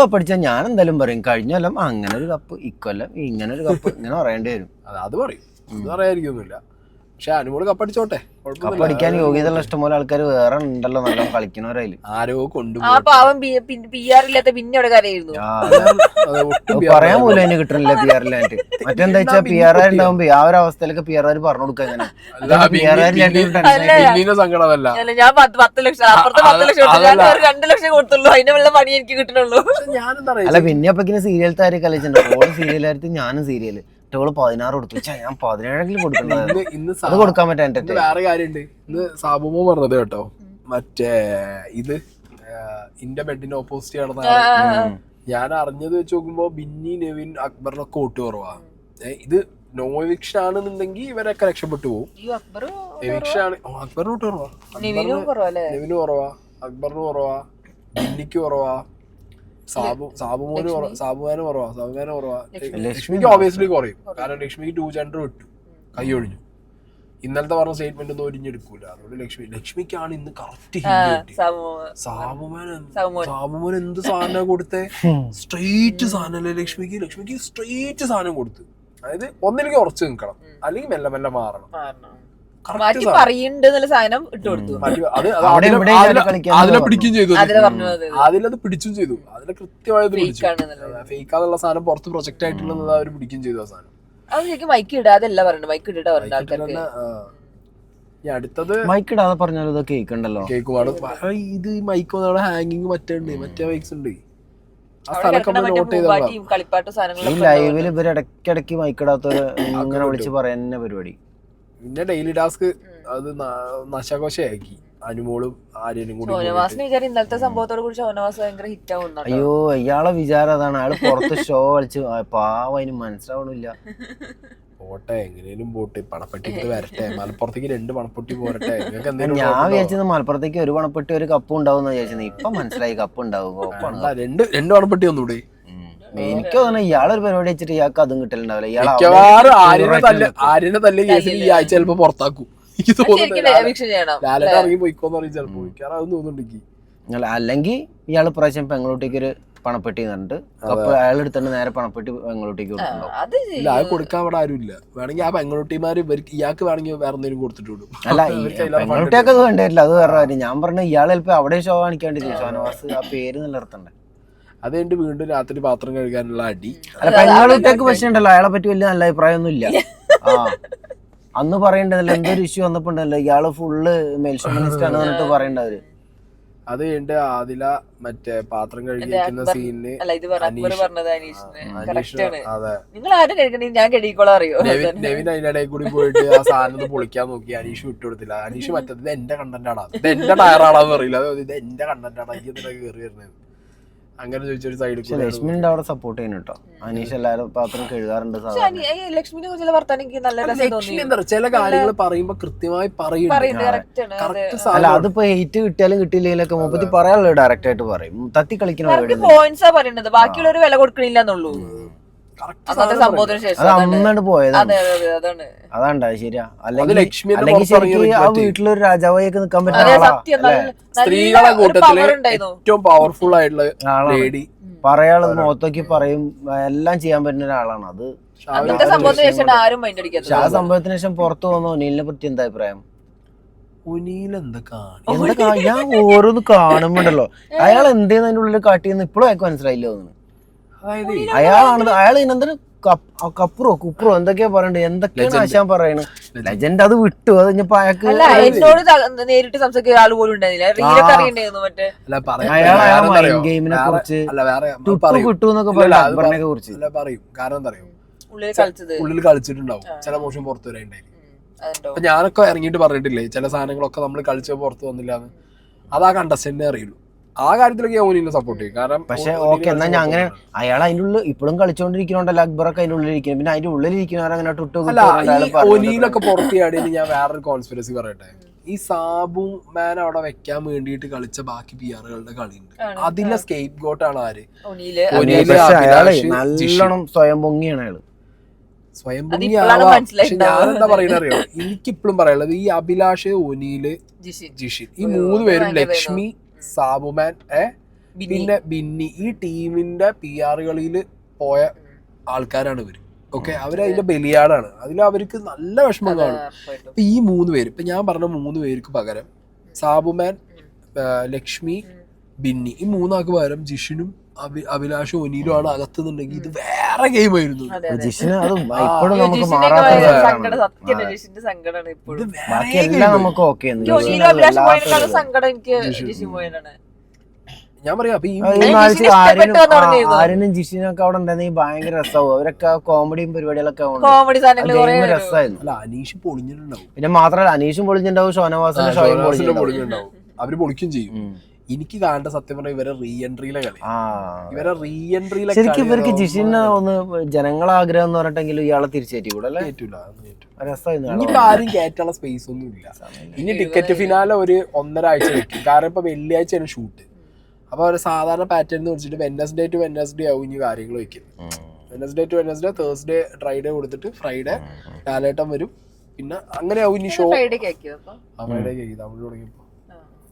കപ്പടിച്ചാൽ ഞാൻ എന്തായാലും പറയും കഴിഞ്ഞൊല്ലം അങ്ങനെ ഒരു കപ്പ്, ഇക്കൊല്ലം ഇങ്ങനെ ഒരു കപ്പ്, ഇങ്ങനെ പറയേണ്ടി വരും. അത് പറയും, അത് പറയാതിരിക്കൊന്നുമില്ല. പക്ഷെ അനുമോള് കപ്പടിച്ചോട്ടെ, കപ്പടിക്കാൻ യോഗ്യതയുള്ള ഇഷ്ടംപോലെ ആൾക്കാർ വേറെ ഉണ്ടല്ലോ, നല്ല കളിക്കുന്നവരായാലും. ആരോ കൊണ്ടുപോയി PR ഇല്ലാത്ത പിന്നെ അവിടെ കരയായിരുന്നു. പറയാൻ പോലും അതിന് കിട്ടണില്ല PR ഇല്ലാണ്ട്. മറ്റെന്താ വെച്ചാൽ PR ഉണ്ടാവുമ്പോ ആ ഒരു അവസ്ഥയിലൊക്കെ PR പറഞ്ഞു കൊടുക്കുക. ഞാൻ 10 ലക്ഷം അപ്പുറത്തെ 10 ലക്ഷം 2 ലക്ഷം കൊടുത്തുള്ളൂ, അതിന്റെ വെള്ളം പണി എനിക്ക് കിട്ടണുള്ളൂ. അല്ല പിന്നെ അപ്പൊക്കിന് സീരിയൽ താരം കളിച്ചിട്ടുണ്ട്. ഓള് സീരിയലായിരുന്നു, ഞാനും സീരിയല്. ഓള് 16 കൊടുത്തു, ഞാൻ 17 കൊടുക്കുന്നത്. അത് കൊടുക്കാൻ പറ്റാ. വേറെ കാര്യണ്ട്, ഇന്ന് സാബുമോ പറഞ്ഞത് കേട്ടോ, മറ്റേ ഇത് ഇന്റെ ബെഡിന്റെ ഓപ്പോസിറ്റ് നടന്ന ഞാൻ അറിഞ്ഞത് വെച്ച് നോക്കുമ്പോ ബിന്നി നെവിൻ അക്ബറിനൊക്കെ വോട്ട് കുറവാ. ഇത് നോ എവിക്ഷൻ ആണെന്നുണ്ടെങ്കിൽ ഇവരൊക്കെ രക്ഷപ്പെട്ടു പോകും. എവിക്ഷൻ ആണ് അക്ബറിന് വോട്ട് കുറവാ, നെവിന് കുറവാ, അക്ബറിന് കുറവാ, ബിന്നിക്ക് കുറവാ, സാബുമാന് കുറവാ. ലക്ഷ്മിക്ക് ഓബിയസ്ലി കുറയും, കാരണം ലക്ഷ്മിക്ക് 2 ജെൻഡർ വിട്ടു, കൈ ഒഴിഞ്ഞു. ഇന്നലത്തെ പറഞ്ഞ സ്റ്റേറ്റ്മെന്റ് ഒന്നും ഒരിഞ്ഞെടുക്കൂല. അതുകൊണ്ട് ലക്ഷ്മിക്കാണ് ഇന്ന് കറക്റ്റ്. സാബുമാൻ എന്ത് സാധനം കൊടുത്തേ, സ്ട്രെയിറ്റ് സാധനല്ലേ ലക്ഷ്മിക്ക് സ്ട്രെയിറ്റ് സാധനം കൊടുത്തു. അതായത് ഒന്നിലേക്ക് ഉറച്ചു നിൽക്കണം, അല്ലെങ്കിൽ മെല്ലെ മെല്ലെ മാറണം. അതിനെ പിടിക്കുകയും ചെയ്തു, അതിലത് പിടിച്ചും ചെയ്തു. അതിനെ കൃത്യമായത് ഫേക്കാന്നുള്ള സാധനം പുറത്ത് പ്രൊജക്ട് ആയിട്ടുള്ളത് അവർ പിടിക്കുകയും ചെയ്തു. ആ സാധനം മൈക്ക് ഇടാതല്ല പറയണത്, മൈക്ക് ഇട്ടിട്ടാ പറഞ്ഞ ആൾക്കാർക്ക്. അടുത്തത് മൈക്ക് ഇടാതെ പറഞ്ഞാലും ഇത് കേൾക്കണ്ടല്ലോ. കേൾക്കുവാണ് ഇത് മൈക്ക് ഹാങ്ങിങ് മറ്റേ മൈക്സ് ഉണ്ട്. ആ സ്ഥലമൊക്കെ നോട്ട് ചെയ്ത ലൈവില് ഇവര് ഇടയ്ക്കിടയ്ക്ക് മൈക്ക് ഇടാത്തവര് ഇങ്ങനെ വിളിച്ച് പറയുന്ന പരിപാടി. പിന്നെ ഡെയിലി ടാസ്ക് അത് നശാഘോഷയാക്കി. അനുമോളും ആര്യനും കൂടി ഷോനവാസിന് വിചാരം ഇന്നലത്തെ സംഭവത്തോട് കൂടി ഷോനവാസ് ഭയങ്കര ഹിറ്റ് ആവുന്നു. അയ്യോ ഇയാളെ വിചാരം അതാണ്, അയാള് പുറത്ത് ഷോ കളിച്ച് പാവം അതിന് മനസ്സിലാവണില്ല. പോട്ടെ എങ്ങനെയും പോട്ടെ, പണപ്പെട്ടി വരട്ടെ, മലപ്പുറത്തേക്ക് 2 പണപ്പെട്ടി പോരട്ടെ. ഞാൻ വിചാരിച്ചത് മലപ്പുറത്തേക്ക് 1 പണപ്പെട്ടി 1 കപ്പ് ഉണ്ടാവും വിചാരിച്ചത്. ഇപ്പൊ മനസ്സിലായി കപ്പ് ഉണ്ടാവും. രണ്ട് പണപ്പെട്ടി ഒന്നുകൂടെ. എനിക്ക് തോന്നുന്നു ഇയാളൊരു പരിപാടി വെച്ചിട്ട് ഇയാൾക്ക് അതും കിട്ടലുണ്ടാവില്ല. മിക്കവാറും ആര്യനെ തല്ലിയ കേസിൽ ഈ ആഴ്ച ചിലപ്പോ പുറത്താക്കും. എനിക്ക് തോന്നുന്നു ലാലേട്ടൻ ഇറങ്ങി പോയിക്കോന്ന് പറയും ചിലപ്പോ. അതൊന്നും തോന്നുന്നുണ്ടെങ്കിൽ അല്ലെങ്കിൽ ഇയാള് പ്രാവശ്യം പെങ്ങളൂട്ടിക്ക് ഒരു പണപ്പെട്ടി കണ്ട് കപ്പ് അയാൾ എടുത്തിട്ട് നേരെ പണപ്പെട്ടി പെങ്ങളൂട്ടിക്ക് കൊടുക്കുന്നുണ്ടാവും. അത് കൊടുക്കാൻ അവിടെ ആരും ഇല്ല. വേണമെങ്കിൽ ആ പെങ്ങളൂട്ടിമാര് ഇയാൾക്ക് വേണമെങ്കിൽ വേറെ എന്തെങ്കിലും കൊടുത്തിട്ട് വിടും. അല്ല പെങ്ങളൂട്ടിയൊക്കെ അത് വേണ്ടില്ല, അത് വേറെ കാര്യം. ഞാൻ പറഞ്ഞ ഇയാൾ ചിലപ്പോ അവിടെ ഷോ കാണിക്കാണ്ടിരിക്കും. ഷോനവാസ് ആ പേര് നിലനിർത്തണ്ടേ. അത് കഴിഞ്ഞിട്ട് വീണ്ടും രാത്രി പാത്രം കഴുകാനുള്ള അടി. അല്ല പെങ്ങളൂട്ടിയൊക്കെ പക്ഷേ ഉണ്ടല്ലോ അയാളെ പറ്റി വലിയ നല്ല അഭിപ്രായം ഒന്നും ഇല്ല. അന്ന് പറയണ്ടല്ലോ എന്തൊരു ഇഷ്യൂ വന്നപ്പോ ഉണ്ടല്ലോ ഇയാള് ഫുള്ള് മെൽഷനിസ്റ്റ് ആണ് പറഞ്ഞിട്ട് പറയണ്ടവര്. അത് കഴിഞ്ഞിട്ട് ആദില മറ്റേ പാത്രം കഴുകിക്കുന്ന സീനിന് നെവിൻ അതിനിടയിൽ കൂടി പോയിട്ട് ആ സാധനം പൊളിക്കാൻ നോക്കി. അനീഷ് വിട്ടുകൊടുത്തില്ല. അനീഷ് മറ്റത് ഇത് എന്റെ കണ്ടന്റ് ആണ്, ഇത് എന്റെ ടയറാണെന്ന് പറയില്ല. ഇത് എന്റെ കണ്ടന്റ് ആണ്, എനിക്ക് ഇതിനൊക്കെ കയറി വരുന്നത്. അങ്ങനെ ചോദിച്ചൊരു സൈഡിൽ ലക്ഷ്മിന്റെ അവിടെ സപ്പോർട്ട് ചെയ്യുന്നു കേട്ടോ. അനീഷ് എല്ലാവരും പാത്രം കഴുകാറുണ്ട്. ചില കാര്യങ്ങൾ പറയുമ്പോ കൃത്യമായി പറയുന്നുണ്ട്. അല്ല അതിപ്പോ ഹെയ്റ്റ് കിട്ടിയാലും കിട്ടിയില്ലെങ്കിലൊക്കെ മുപ്പത്തി പറയാനുള്ളത് ഡയറക്റ്റ് ആയിട്ട് പറയും. തത്തി കളിക്കുന്ന ബാക്കിയുള്ളവർ വില കൊടുക്കണില്ലെന്നുള്ളൂ. അന്നാണ്ട് പോയത് അതാണ്ടാ ശരിയാ. അല്ലെങ്കിൽ ശരിക്കും ആ വീട്ടിലൊരു രാജാവായിയൊക്കെ നിക്കാൻ പറ്റുന്ന സ്ത്രീകളെ കൂട്ടത്തില് ഏറ്റവും പവർഫുൾ ആയിട്ടുള്ള ലേഡി, പറയാനുള്ളത് മുഖത്തോക്കി പറയും, എല്ലാം ചെയ്യാൻ പറ്റുന്ന ഒരാളാണ്. അത് ആ സംഭവത്തിന് ശേഷം പുറത്തു പോകുന്ന ഒനീലിനെ പറ്റി എന്താ അഭിപ്രായം? ഞാൻ ഓരോന്ന് കാണുമ്പോണ്ടല്ലോ അയാൾ എന്തേന്ന് അതിന്റെ ഉള്ളിൽ കാട്ടിയെന്ന് ഇപ്പോഴും അയാൾക്ക് മനസ്സിലായില്ല തോന്നുന്നു. അയാളാണ് അയാൾ ഇതിനെന്തൊരു കപ്പുറോ കുപ്പുറോ എന്തൊക്കെയാ പറയണ്ടേ, എന്തൊക്കെയാണ് ആശാൻ പറയണത്. ലെജൻഡ് അത് വിട്ടു. അത് കഴിഞ്ഞപ്പോ അയാൾക്ക് നേരിട്ട് സംസാരിക്കുന്ന ആൾ പോലും അയാൾ മൈൻഡ് ഗെയിമിനെ കുറിച്ച് കിട്ടു എന്നൊക്കെ പറഞ്ഞതിനെ കുറിച്ച് പറയും. കാരണം എന്താ അറിയോ, ഉള്ളിൽ കളിച്ചിട്ടുണ്ടാവും, ചില മോശം പുറത്തു വരാണ്ടായിരിക്കും. അപ്പൊ ഞാനൊക്കെ ഇറങ്ങിയിട്ട് പറഞ്ഞിട്ടില്ലേ ചില സാധനങ്ങളൊക്കെ നമ്മൾ കളിച്ച പുറത്ത് വന്നില്ലാന്ന്. അത് ആ കണ്ടസ്റ്റന്റിനെ അറിയുള്ളൂ. ആ കാര്യത്തിലൊക്കെ ഓനിനെ സപ്പോർട്ട് ചെയ്യും. കാരണം പക്ഷെ ഓക്കെ എന്നാ ഞാൻ അങ്ങനെ അയാൾ അതിന്റെ ഉള്ളിൽ ഇപ്പോഴും കളിച്ചോണ്ടിരിക്കണോണ്ടല്ലോ അക്ബറൊക്കെ അതിന്റെ ഉള്ളിൽ ഇരിക്കുന്നത്. പിന്നെ അതിന്റെ ഉള്ളിൽ ഇരിക്കുന്നവർ അങ്ങനെ ഒനിയിലൊക്കെ പുറത്തിയാടിയിൽ ഞാൻ വേറൊരു കോൺസ്പിറസി പറയട്ടെ. ഈ സാബു മാൻ അവിടെ വെക്കാൻ വേണ്ടിയിട്ട് കളിച്ച ബാക്കി പിആറുകളുടെ കളിയുണ്ട്. അതിലെ സ്കേപ്പ് ഗോട്ടാണ് ആര്? നല്ലോണം സ്വയം പൊങ്ങിയാണ് അയാള്. സ്വയം പൊങ്ങിയാവാം. പക്ഷെ ഞാനെന്താ പറയുന്നത് അറിയോ, എനിക്കിപ്പോഴും പറയാനുള്ളത് ഈ അഭിലാഷ്, ഒനീല്, ജിഷിൻ ഈ 3 പേരും, ലക്ഷ്മി, സാബുമാൻ പിന്നെ ബിന്നി, ഈ ടീമിന്റെ പിആറുകളിൽ പോയ ആൾക്കാരാണ് ഇവര്. ഓക്കെ, അവര് അതിന്റെ ബലിയാടാണ്. അതിൽ അവർക്ക് നല്ല വിഷമം കാണും. ഇപ്പൊ ഈ 3 പേര്, ഇപ്പൊ ഞാൻ പറഞ്ഞ 3 പേർക്ക് പകരം സാബുമാൻ, ലക്ഷ്മി, ബിന്നി, ഈ 3 ആൾക്ക് പകരം ജിഷിനും അഭിലാഷും ഒനീലും ആണ് അകത്തുന്നുണ്ടെങ്കിൽ ഇത് വേറെ ഗെയിം ആയിരുന്നു. ജിഷിന് അത് ഇപ്പോഴും നമുക്ക് മാറാത്ത ബാക്കിയെല്ലാം നമുക്ക് ഓക്കെ. ഞാൻ പറയാം ആര്യനും ജിഷിനൊക്കെ അവിടെ ഉണ്ടെങ്കിൽ ഭയങ്കര രസമാവും. അവരൊക്കെ കോമഡിയും പരിപാടികളൊക്കെ രസമായിരുന്നു. അല്ല അനീഷ് പൊളിഞ്ഞിട്ടുണ്ടാവും. പിന്നെ മാത്രമല്ല അനീഷും പൊളിഞ്ഞിട്ടുണ്ടാവും, ഷോനവാസിന്റെ ഷോയും പൊളിഞ്ഞിട്ടുണ്ടാവും. അവര് പൊളിക്കും ചെയ്യും. എനിക്ക് കാണേണ്ട സത്യം പറഞ്ഞാൽ ഇവരെ റീ എൻട്രിയിലെ കളി. ശരിക്കും ഇവർക്ക് ജിഷിന് ഒന്ന് ജനങ്ങളെ ആഗ്രഹം എന്ന് പറഞ്ഞിട്ടെങ്കിലും ഇയാളെ തിരിച്ചേറ്റി കൂടെ അല്ലേ? ഇനിയിപ്പോ ആരും കയറ്റാനുള്ള സ്പേസ് ഒന്നും ഇല്ല. ഇനി ടിക്കറ്റ് ഫിനാലെ ഒരു 1.5 ആഴ്ച വെക്കും. കാരണം ഇപ്പൊ വെള്ളിയാഴ്ചയാണ് ഷൂട്ട്. അപ്പൊ ഒരു സാധാരണ പാറ്റേൺ വെച്ചിട്ട് വെനസ്ഡേ ടു വെനസ്ഡേ ആവും ഇനി കാര്യങ്ങൾ വെക്കുന്നത്. Wednesday to Wednesday, Thursday dry day കൊടുത്തിട്ട് ഫ്രൈഡേ ലാലേട്ടൻ വരും. പിന്നെ അങ്ങനെ ആവും ഇനി ഷോ. ഫ്രൈഡേക്ക് തമിഴ് തുടങ്ങിയപ്പോ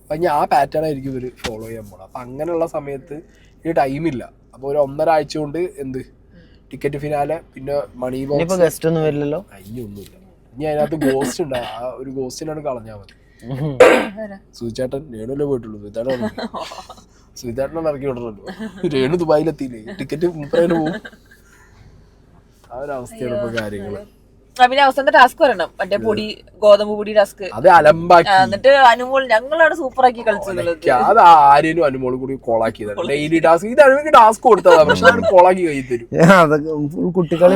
അപ്പൊ ഇനി ആ പാറ്റേൺ ആയിരിക്കും ഇവര് ഫോളോ ചെയ്യാൻ പോണത്. അപ്പൊ അങ്ങനെയുള്ള സമയത്ത് ഈ ടൈമില്ല. അപ്പൊ ഒരു 1.5 ആഴ്ച കൊണ്ട് എന്ത് ടിക്കറ്റ് ഫിനാലെ, പിന്നെ മണി ബോക്സ്, ഗസ്റ്റ് ഒന്നും വരില്ലല്ലോ. ഒന്നുമില്ല. ഇനി അതിനകത്ത് ഗോസ്റ്റ് ഉണ്ട്. ആ ഒരു ഗോസ്റ്റിനാണ് കളഞ്ഞാൽ മതി. സുചേട്ടൻ രേണുല്ലേ പോയിട്ടുള്ളൂ. സുചേട്ടനാണ് ഇറക്കി വിടണല്ലോ. രേണു ദുബായിലെത്തിയില്ലേ, ടിക്കറ്റ് 30 പോകും. ആ ഒരു അവസ്ഥയാണ് ഇപ്പൊ കാര്യങ്ങള്. പിന്നെ അവസാനത്തെ ടാസ്ക് പറയണം, മറ്റേ പൊടി ഗോതമ്പ് പൊടി ടാസ്ക്. അത് അലമ്പാക്കി. എന്നിട്ട് അനുമോൾ ഞങ്ങളാണ് സൂപ്പർ ആക്കി കളിച്ചത്. അത് ആര്യനും അനുമോളും കൂടി കോളാക്കിയതാണ്. ഡെയിലി ടാസ്ക് ഇത് അനുവിക്ക് ടാസ്ക് കൊടുത്തതാ, പക്ഷെ അത് കോളാക്കി കൈ തരും. കുട്ടികളി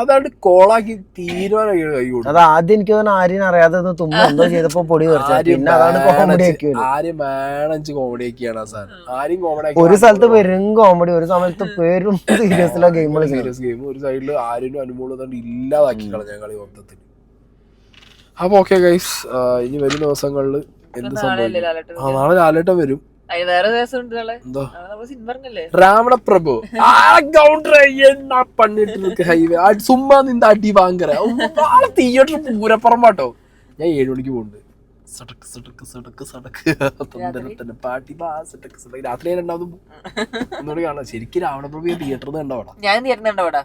അതാണ് കോളാക്കി തീരുമാനം കൈ കൊടുക്കും. അത് ആദ്യം എനിക്ക് തോന്നുന്നു ആര്യൻ അറിയാതെ തുമ്പ എന്തോ ചെയ്തപ്പോ പൊടി പിന്നെ അതാണ് കോമഡി ആക്കി. ആര്യം മാനേജ് കോമഡി ആക്കിയാണ് ആ സാധനം. ആര്യം കോമഡി ആക്കി. ഒരു സ്ഥലത്ത് വെറും കോമഡി, ഒരു സമയത്ത് പേരും സീരിയസിലെ ഗെയിം. Serious game. ഒരു സൈഡില് ആര്യനും അനുമോളും അതുകൊണ്ട് ഇല്ലാതാക്കി കളഞ്ഞ കളി മൊത്തത്തിൽ. അപ്പൊ ഓക്കെ ഗൈസ്, ഇനി വരും ദിവസങ്ങളിൽ എന്ത് സംഭവിക്കും? നാളെ ലാലേട്ടൻ വരും. വേറെ ദിവസം എന്തോ രാവണപ്രഭു പണിട്ട് ഹൈവേ സുമ്മാ നിന്റെ അടി വാങ്ങറ നാളെ തിയേറ്റർ പൂരപ്പുറമാട്ടോ. ഞാൻ 7 മണിക്ക് പോകുന്നുണ്ട്. സടക്ക് സടക്ക് സടക്ക് സടക്ക് പാട്ടി രാത്രി 2 ഒന്നുകൂടി കാണാം. ശരിക്കും രാവണപ്രഭു തിയേറ്ററിൽ കണ്ടോടാ. ഞാൻ തിയേറ്ററിൽ.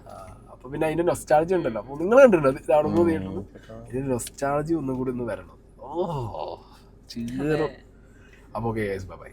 അപ്പൊ പിന്നെ അതിന്റെ നൊസ്റ്റാൾജി ഉണ്ടല്ലോ. അപ്പൊ നിങ്ങൾ കണ്ടിട്ടുണ്ട് രാവണപ്രഭു തിയേറ്ററിൽ? ഇതിന്റെ നൊസ്റ്റാൾജി ഒന്നും കൂടി ഒന്ന് വരണം. ഓ ചീറും. അപ്പൊ ഓക്കെ ഗൈസ്, ബൈ ബൈ.